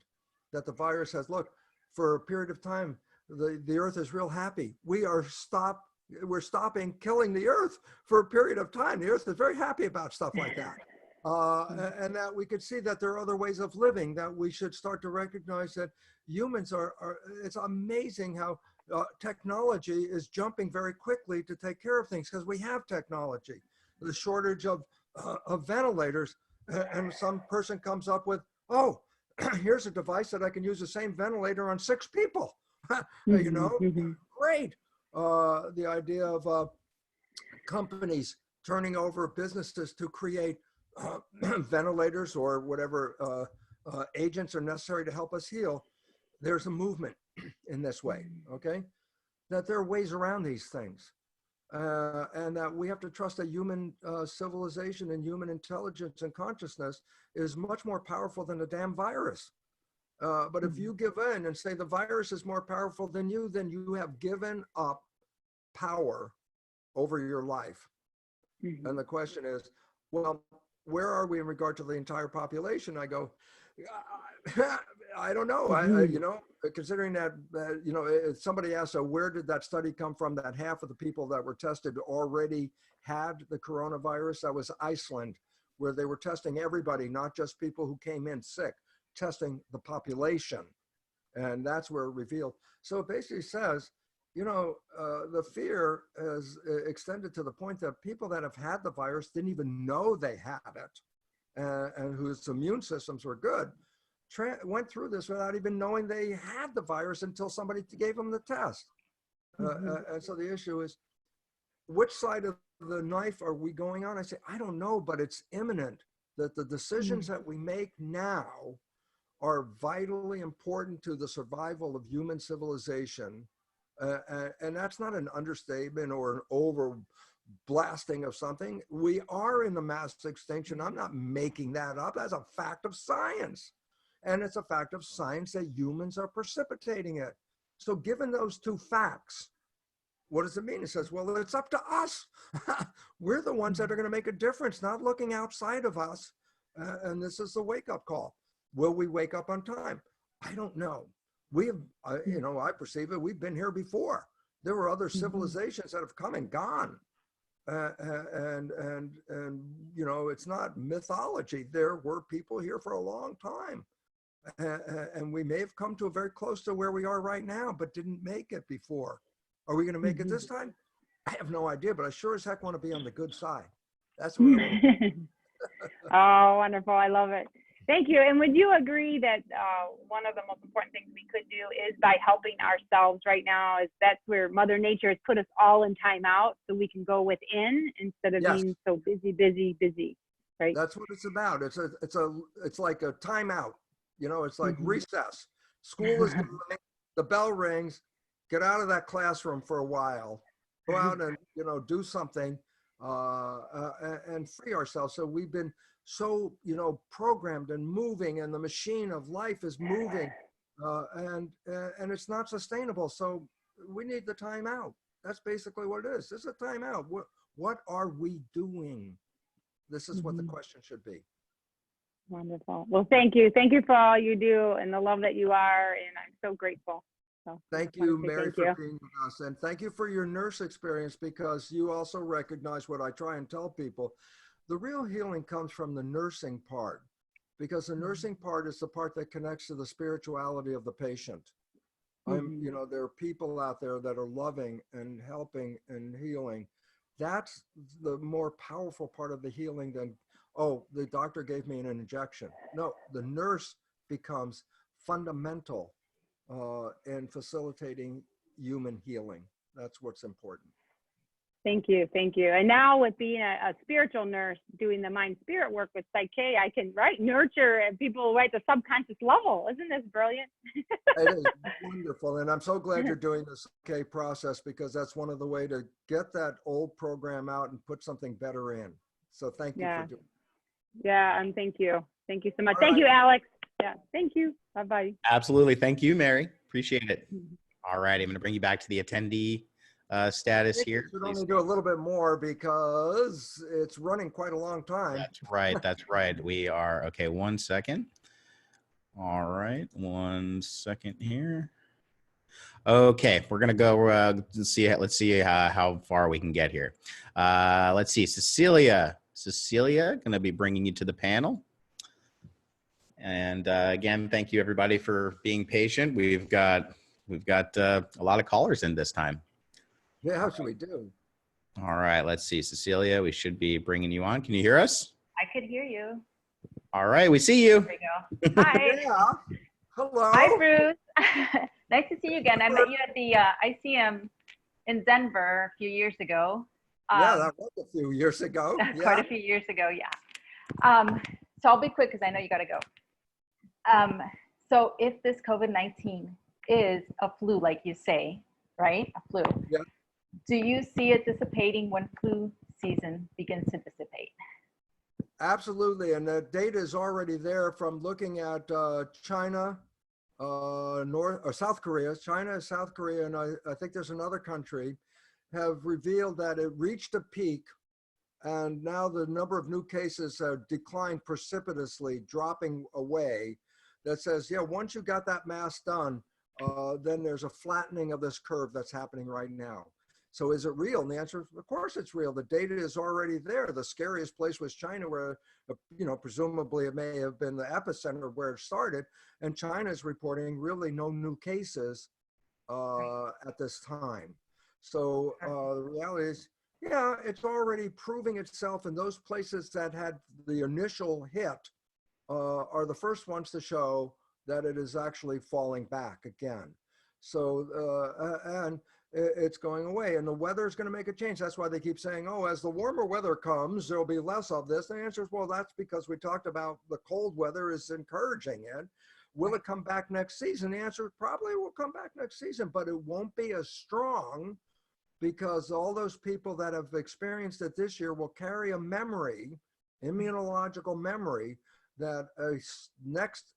That the virus says, look, for a period of time, the earth is real happy. We're stopping killing the earth for a period of time. The earth is very happy about stuff like that. And that we could see that there are other ways of living, that we should start to recognize that humans it's amazing how technology is jumping very quickly to take care of things, because we have technology. The shortage of ventilators, and some person comes up with, oh, here's a device that I can use the same ventilator on 6 people. You know, great. The idea of companies turning over businesses to create ventilators or whatever agents are necessary to help us heal. There's a movement in this way, okay? That there are ways around these things. And that we have to trust that human civilization and human intelligence and consciousness is much more powerful than a damn virus. But if you give in and say the virus is more powerful than you, then you have given up power over your life. And the question is, well, where are we in regard to the entire population? I go, I don't know. You know, considering that, you know, if somebody asks, where did that study come from that half of the people that were tested already had the coronavirus? That was Iceland, where they were testing everybody, not just people who came in sick, testing the population. And that's where it revealed. So it basically says, you know, the fear is extended to the point that people that have had the virus didn't even know they had it, and whose immune systems were good, went through this without even knowing they had the virus until somebody gave them the test. And so the issue is, which side of the knife are we going on? I say, I don't know, but it's imminent that the decisions that we make now are vitally important to the survival of human civilization. And that's not an understatement or an over blasting of something. We are in the mass extinction. I'm not making that up. That's a fact of science. And it's a fact of science that humans are precipitating it. So given those two facts, what does it mean? It says, well, it's up to us. We're the ones that are going to make a difference, not looking outside of us. And this is the wake-up call. Will we wake up on time? I don't know. We have, you know, I perceive it. We've been here before. There were other civilizations that have come and gone. And you know, it's not mythology. There were people here for a long time. And we may have come to a very close to where we are right now, but didn't make it before. Are we going to make it this time? I have no idea, but I sure as heck want to be on the good side. That's what I want. Oh, wonderful. I love it. Thank you. And would you agree that one of the most important things we could do is by helping ourselves right now, is that's where Mother Nature has put us all in timeout so we can go within instead of being so busy, right? That's what it's about. It's like a timeout. You know, it's like recess. School is going, the bell rings, get out of that classroom for a while, go out and, you know, do something and free ourselves. So we've been so, you know, programmed and moving, and the machine of life is moving, and it's not sustainable. So we need the time out. That's basically what it is. This is a time out. What are we doing? This is what the question should be. Wonderful. Well, thank you. Thank you for all you do and the love that you are. And I'm so grateful. So thank you, Mary, for being with us. And thank you for your nurse experience, because you also recognize what I try and tell people. The real healing comes from the nursing part, because the nursing part is the part that connects to the spirituality of the patient. You know, there are people out there that are loving and helping and healing. That's the more powerful part of the healing than, oh, the doctor gave me an injection. No, the nurse becomes fundamental in facilitating human healing. That's what's important. Thank you. Thank you. And now with being a spiritual nurse, doing the mind spirit work with Psyche, I can nurture people right at the subconscious level. Isn't this brilliant? It is wonderful. And I'm so glad you're doing the Psyche process, because that's one of the way to get that old program out and put something better in. So thank you for doing it. Yeah, and thank you. Thank you so much. Thank you, Alex. Yeah, thank you. Bye-bye. Absolutely. Thank you, Mary. Appreciate it. All right. I'm going to bring you back to the attendee status here. We should only do a little bit more because it's running quite a long time. That's right. That's right. We are. Okay. 1 second. All right. 1 second here. Okay. We're going to go let's see how far we can get here. Let's see. Cecilia, going to be bringing you to the panel. And again, thank you everybody for being patient. We've got a lot of callers in this time. Yeah, how should we do? All right, let's see. Cecilia, we should be bringing you on. Can you hear us? I could hear you. All right, we see you. There we go. Hi. Yeah. Hello. Hi, Bruce. Nice to see you again. I met you at the ICM in Denver a few years ago. Yeah, that was a few years ago. Quite Yeah. a few years ago, yeah. So I'll be quick because I know you got to go. So if this COVID-19 is a flu, like you say, right? A flu. Yeah. Do you see it dissipating when flu season begins to dissipate? Absolutely, and the data is already there from looking at China, North or South Korea. China, South Korea, and I think there's another country have revealed that it reached a peak, and now the number of new cases have declined precipitously, dropping away. That says, yeah, once you got that mask done, then there's a flattening of this curve that's happening right now. So is it real? And the answer is, of course it's real. The data is already there. The scariest place was China, where, presumably it may have been the epicenter where it started. And China is reporting really no new cases at this time. So the reality is, yeah, it's already proving itself, and those places that had the initial hit are the first ones to show that it is actually falling back again. So, and it's going away, and the weather is going to make a change. That's why they keep saying, oh, as the warmer weather comes, there'll be less of this. The answer is, well, that's because we talked about the cold weather is encouraging it. Will it come back next season? The answer probably will come back next season, but it won't be as strong, because all those people that have experienced it this year will carry a memory, immunological memory, that a next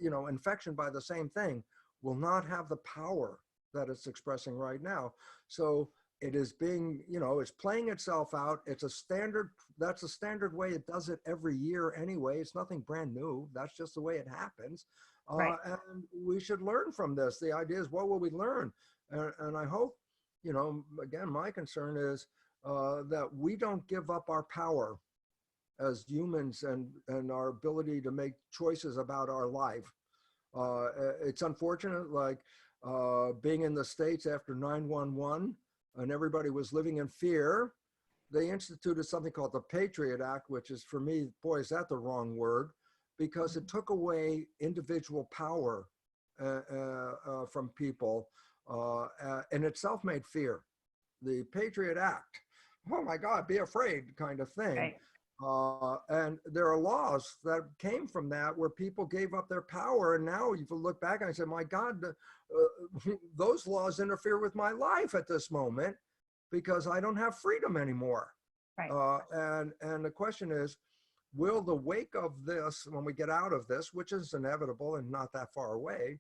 infection by the same thing will not have the power that it's expressing right now. So it is being, it's playing itself out. It's a standard, that's a standard way it does it every year anyway. It's nothing brand new. That's just the way it happens. Right. And we should learn from this. The idea is, what will we learn? And I hope, again, my concern is that we don't give up our power as humans and our ability to make choices about our life. It's unfortunate, like being in the States after 9/11, and everybody was living in fear. They instituted something called the Patriot Act, which is, for me, boy, is that the wrong word, because it took away individual power from people, and itself made fear. The Patriot Act, oh my God, be afraid kind of thing. Right. And there are laws that came from that where people gave up their power. And now you look back and I say, my God, those laws interfere with my life at this moment, because I don't have freedom anymore. Right. And the question is, will the wake of this, when we get out of this, which is inevitable and not that far away,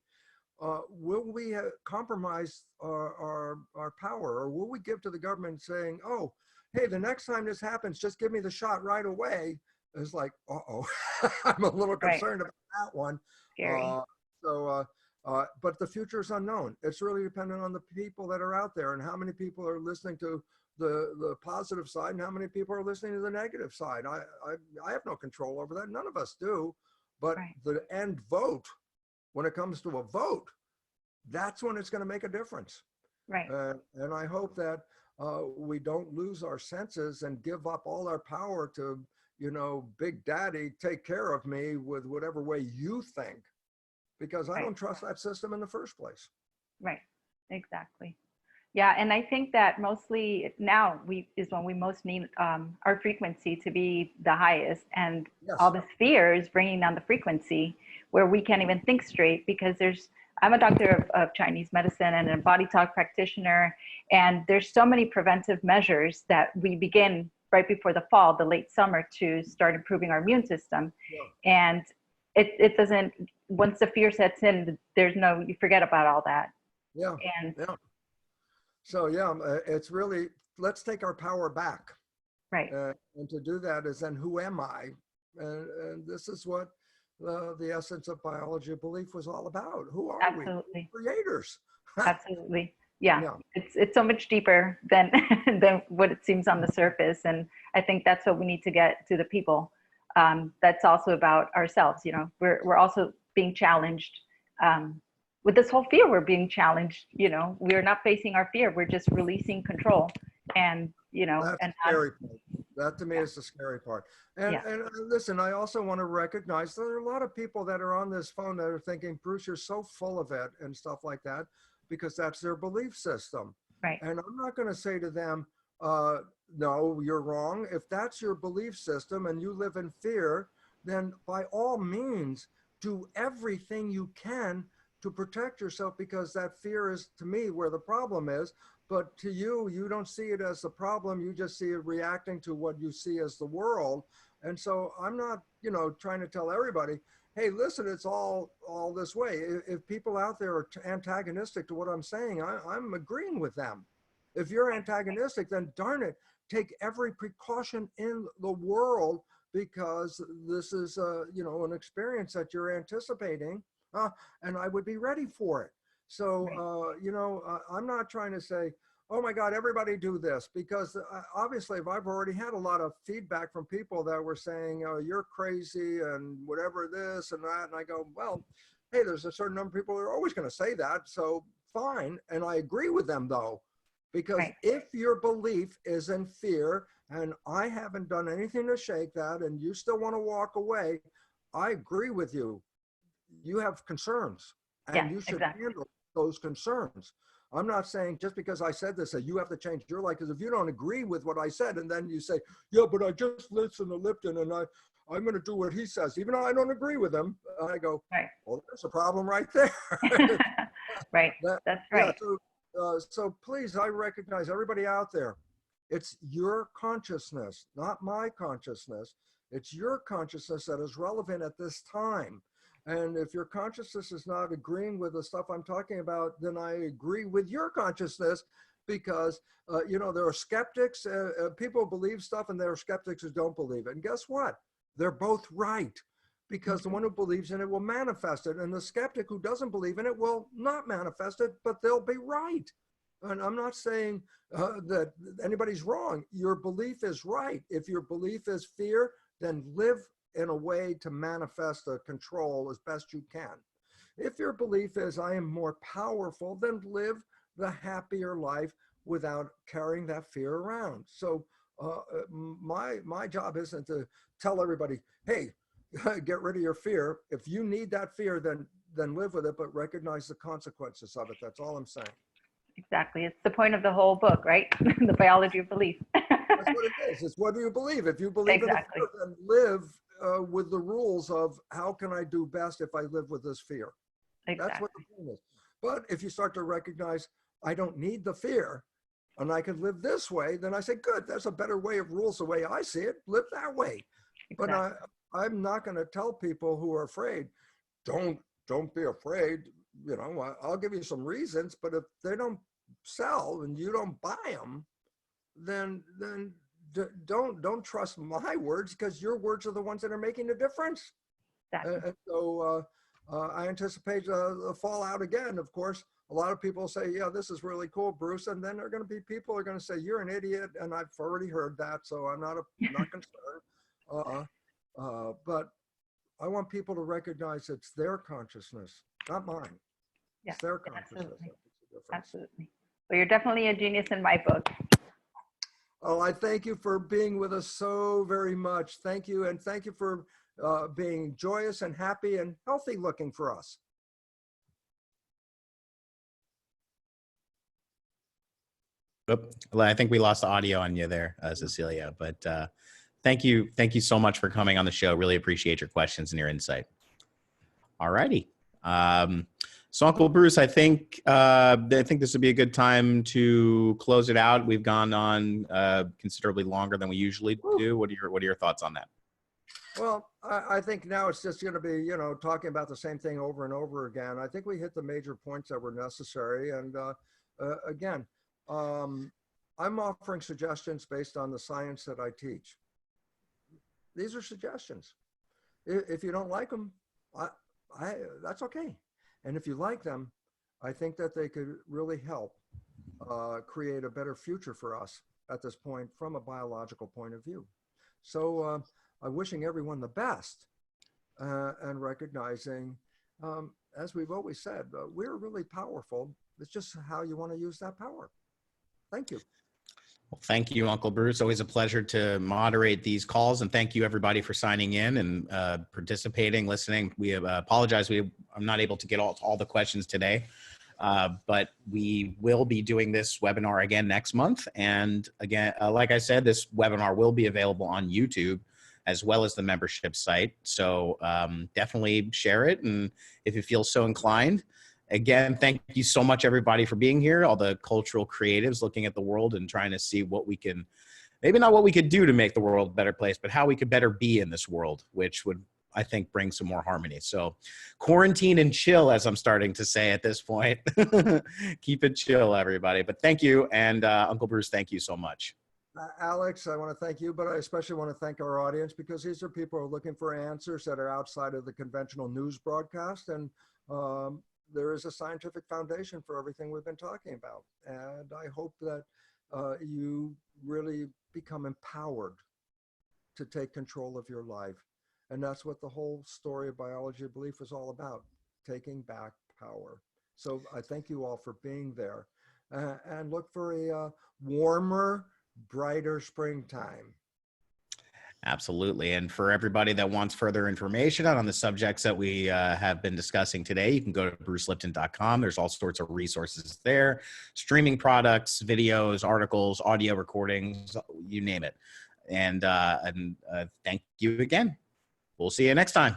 will we compromise our power, or will we give to the government saying, oh, hey, the next time this happens, just give me the shot right away? It's like, uh-oh, I'm a little concerned about that one. Scary. But the future is unknown. It's really dependent on the people that are out there, and how many people are listening to the positive side and how many people are listening to the negative side. I have no control over that. None of us do. But Right. the end vote, when it comes to a vote, that's when it's going to make a difference. Right. And I hope that we don't lose our senses and give up all our power to, Big Daddy, take care of me with whatever way you think, because I Right. don't trust that system in the first place. Right. Exactly. Yeah, and I think that mostly now is when we most need our frequency to be the highest, and Yes. all this fear is bringing down the frequency where we can't even think straight, because I'm a doctor of Chinese medicine and a body talk practitioner, and there's so many preventive measures that we begin right before the fall, the late summer, to start improving our immune system. Yeah. And it doesn't, once the fear sets in, you forget about all that. Yeah. And Yeah. So yeah, it's really, let's take our power back. right. And to do that is then, who am I? And this is what the essence of biology of belief was all about. Who are Absolutely. we? Creators. Absolutely. Yeah. Yeah. It's so much deeper than than what it seems on the surface. And I think that's what we need to get to the people. That's also about ourselves. We're also being challenged. With this whole fear, we're being challenged. We're not facing our fear. We're just releasing control. And, That's and the scary part. That to me is the scary part. And, Yeah. and listen, I also want to recognize that there are a lot of people that are on this phone that are thinking, Bruce, you're so full of it and stuff like that, because that's their belief system. Right. And I'm not going to say to them, no, you're wrong. If that's your belief system and you live in fear, then by all means, do everything you can to protect yourself, because that fear is, to me, where the problem is. But to you, you don't see it as the problem. You just see it reacting to what you see as the world. And so I'm not, trying to tell everybody, hey, listen, it's all this way. If people out there are antagonistic to what I'm saying, I'm agreeing with them. If you're antagonistic, then darn it, take every precaution in the world, because this is, an experience that you're anticipating, and I would be ready for it. So, I'm not trying to say, oh my God, everybody do this, because obviously I've already had a lot of feedback from people that were saying, oh, you're crazy and whatever this and that. And I go, well, hey, there's a certain number of people who are always going to say that. So fine. And I agree with them though, because if your belief is in fear and I haven't done anything to shake that and you still want to walk away, I agree with you. You have concerns and you should handle those concerns. I'm not saying just because I said this that you have to change your life, because if you don't agree with what I said and then you say, yeah, but I just listen to Lipton and I'm going to do what he says, even though I don't agree with him, I go, well, there's a problem right there. Right. That's right. Yeah, so please, I recognize everybody out there. It's your consciousness, not my consciousness. It's your consciousness that is relevant at this time. And if your consciousness is not agreeing with the stuff I'm talking about, then I agree with your consciousness, because, there are skeptics, people believe stuff, and there are skeptics who don't believe it. And guess what? They're both right, because the one who believes in it will manifest it. And the skeptic who doesn't believe in it will not manifest it, but they'll be right. And I'm not saying that anybody's wrong. Your belief is right. If your belief is fear, then live in a way to manifest a control as best you can. If your belief is I am more powerful, then live the happier life without carrying that fear around. So my job isn't to tell everybody, hey, get rid of your fear. If you need that fear, then live with it, but recognize the consequences of it. That's all I'm saying. Exactly. It's the point of the whole book, right? The biology of belief. That's what it is. It's what do you believe? If you believe in the fear, then live with the rules of how can I do best if I live with this fear. That's what the point is. But if you start to recognize I don't need the fear and I can live this way, then I say, good, that's a better way of rules the way I see it. Live that way. But I'm not going to tell people who are afraid, don't be afraid. I'll give you some reasons, but if they don't sell and you don't buy them, then don't trust my words, because your words are the ones that are making the difference. And so I anticipate a fallout again. Of course, a lot of people say, yeah, this is really cool, Bruce. And then there are going to be people who are going to say, you're an idiot. And I've already heard that. So I'm not concerned. But I want people to recognize it's their consciousness, not mine. Yeah, it's their consciousness. Absolutely. Well, you're definitely a genius in my book. Oh, I thank you for being with us so very much. Thank you. And thank you for being joyous and happy and healthy looking for us. Well, I think we lost audio on you there, Cecilia, but thank you so much for coming on the show. Really appreciate your questions and your insight. All righty. So Uncle Bruce, I think this would be a good time to close it out. We've gone on considerably longer than we usually do. What are your thoughts on that? Well, I think now it's just going to be, talking about the same thing over and over again. I think we hit the major points that were necessary. And again, I'm offering suggestions based on the science that I teach. These are suggestions. If you don't like them, that's okay. And if you like them, I think that they could really help create a better future for us at this point from a biological point of view. So I'm wishing everyone the best and recognizing, as we've always said, we're really powerful. It's just how you want to use that power. Thank you. Well, thank you, Uncle Bruce. Always a pleasure to moderate these calls, and thank you everybody for signing in and participating, listening. We apologize. I'm not able to get all the questions today, but we will be doing this webinar again next month. And again, like I said, this webinar will be available on YouTube as well as the membership site. So definitely share it, and if you feel so inclined. Again, thank you so much, everybody, for being here, all the cultural creatives looking at the world and trying to see what we can, maybe not what we could do to make the world a better place, but how we could better be in this world, which would, I think, bring some more harmony. So quarantine and chill, as I'm starting to say at this point. Keep it chill, everybody. But thank you. And Uncle Bruce, thank you so much. Alex, I want to thank you, but I especially want to thank our audience, because these are people who are looking for answers that are outside of the conventional news broadcast. And there is a scientific foundation for everything we've been talking about. And I hope that you really become empowered to take control of your life. And that's what the whole story of biology of belief is all about, taking back power. So I thank you all for being there, and look for a warmer, brighter springtime. Absolutely. And for everybody that wants further information on the subjects that we have been discussing today, you can go to brucelipton.com. There's all sorts of resources there, streaming products, videos, articles, audio recordings, you name it. And thank you again. We'll see you next time.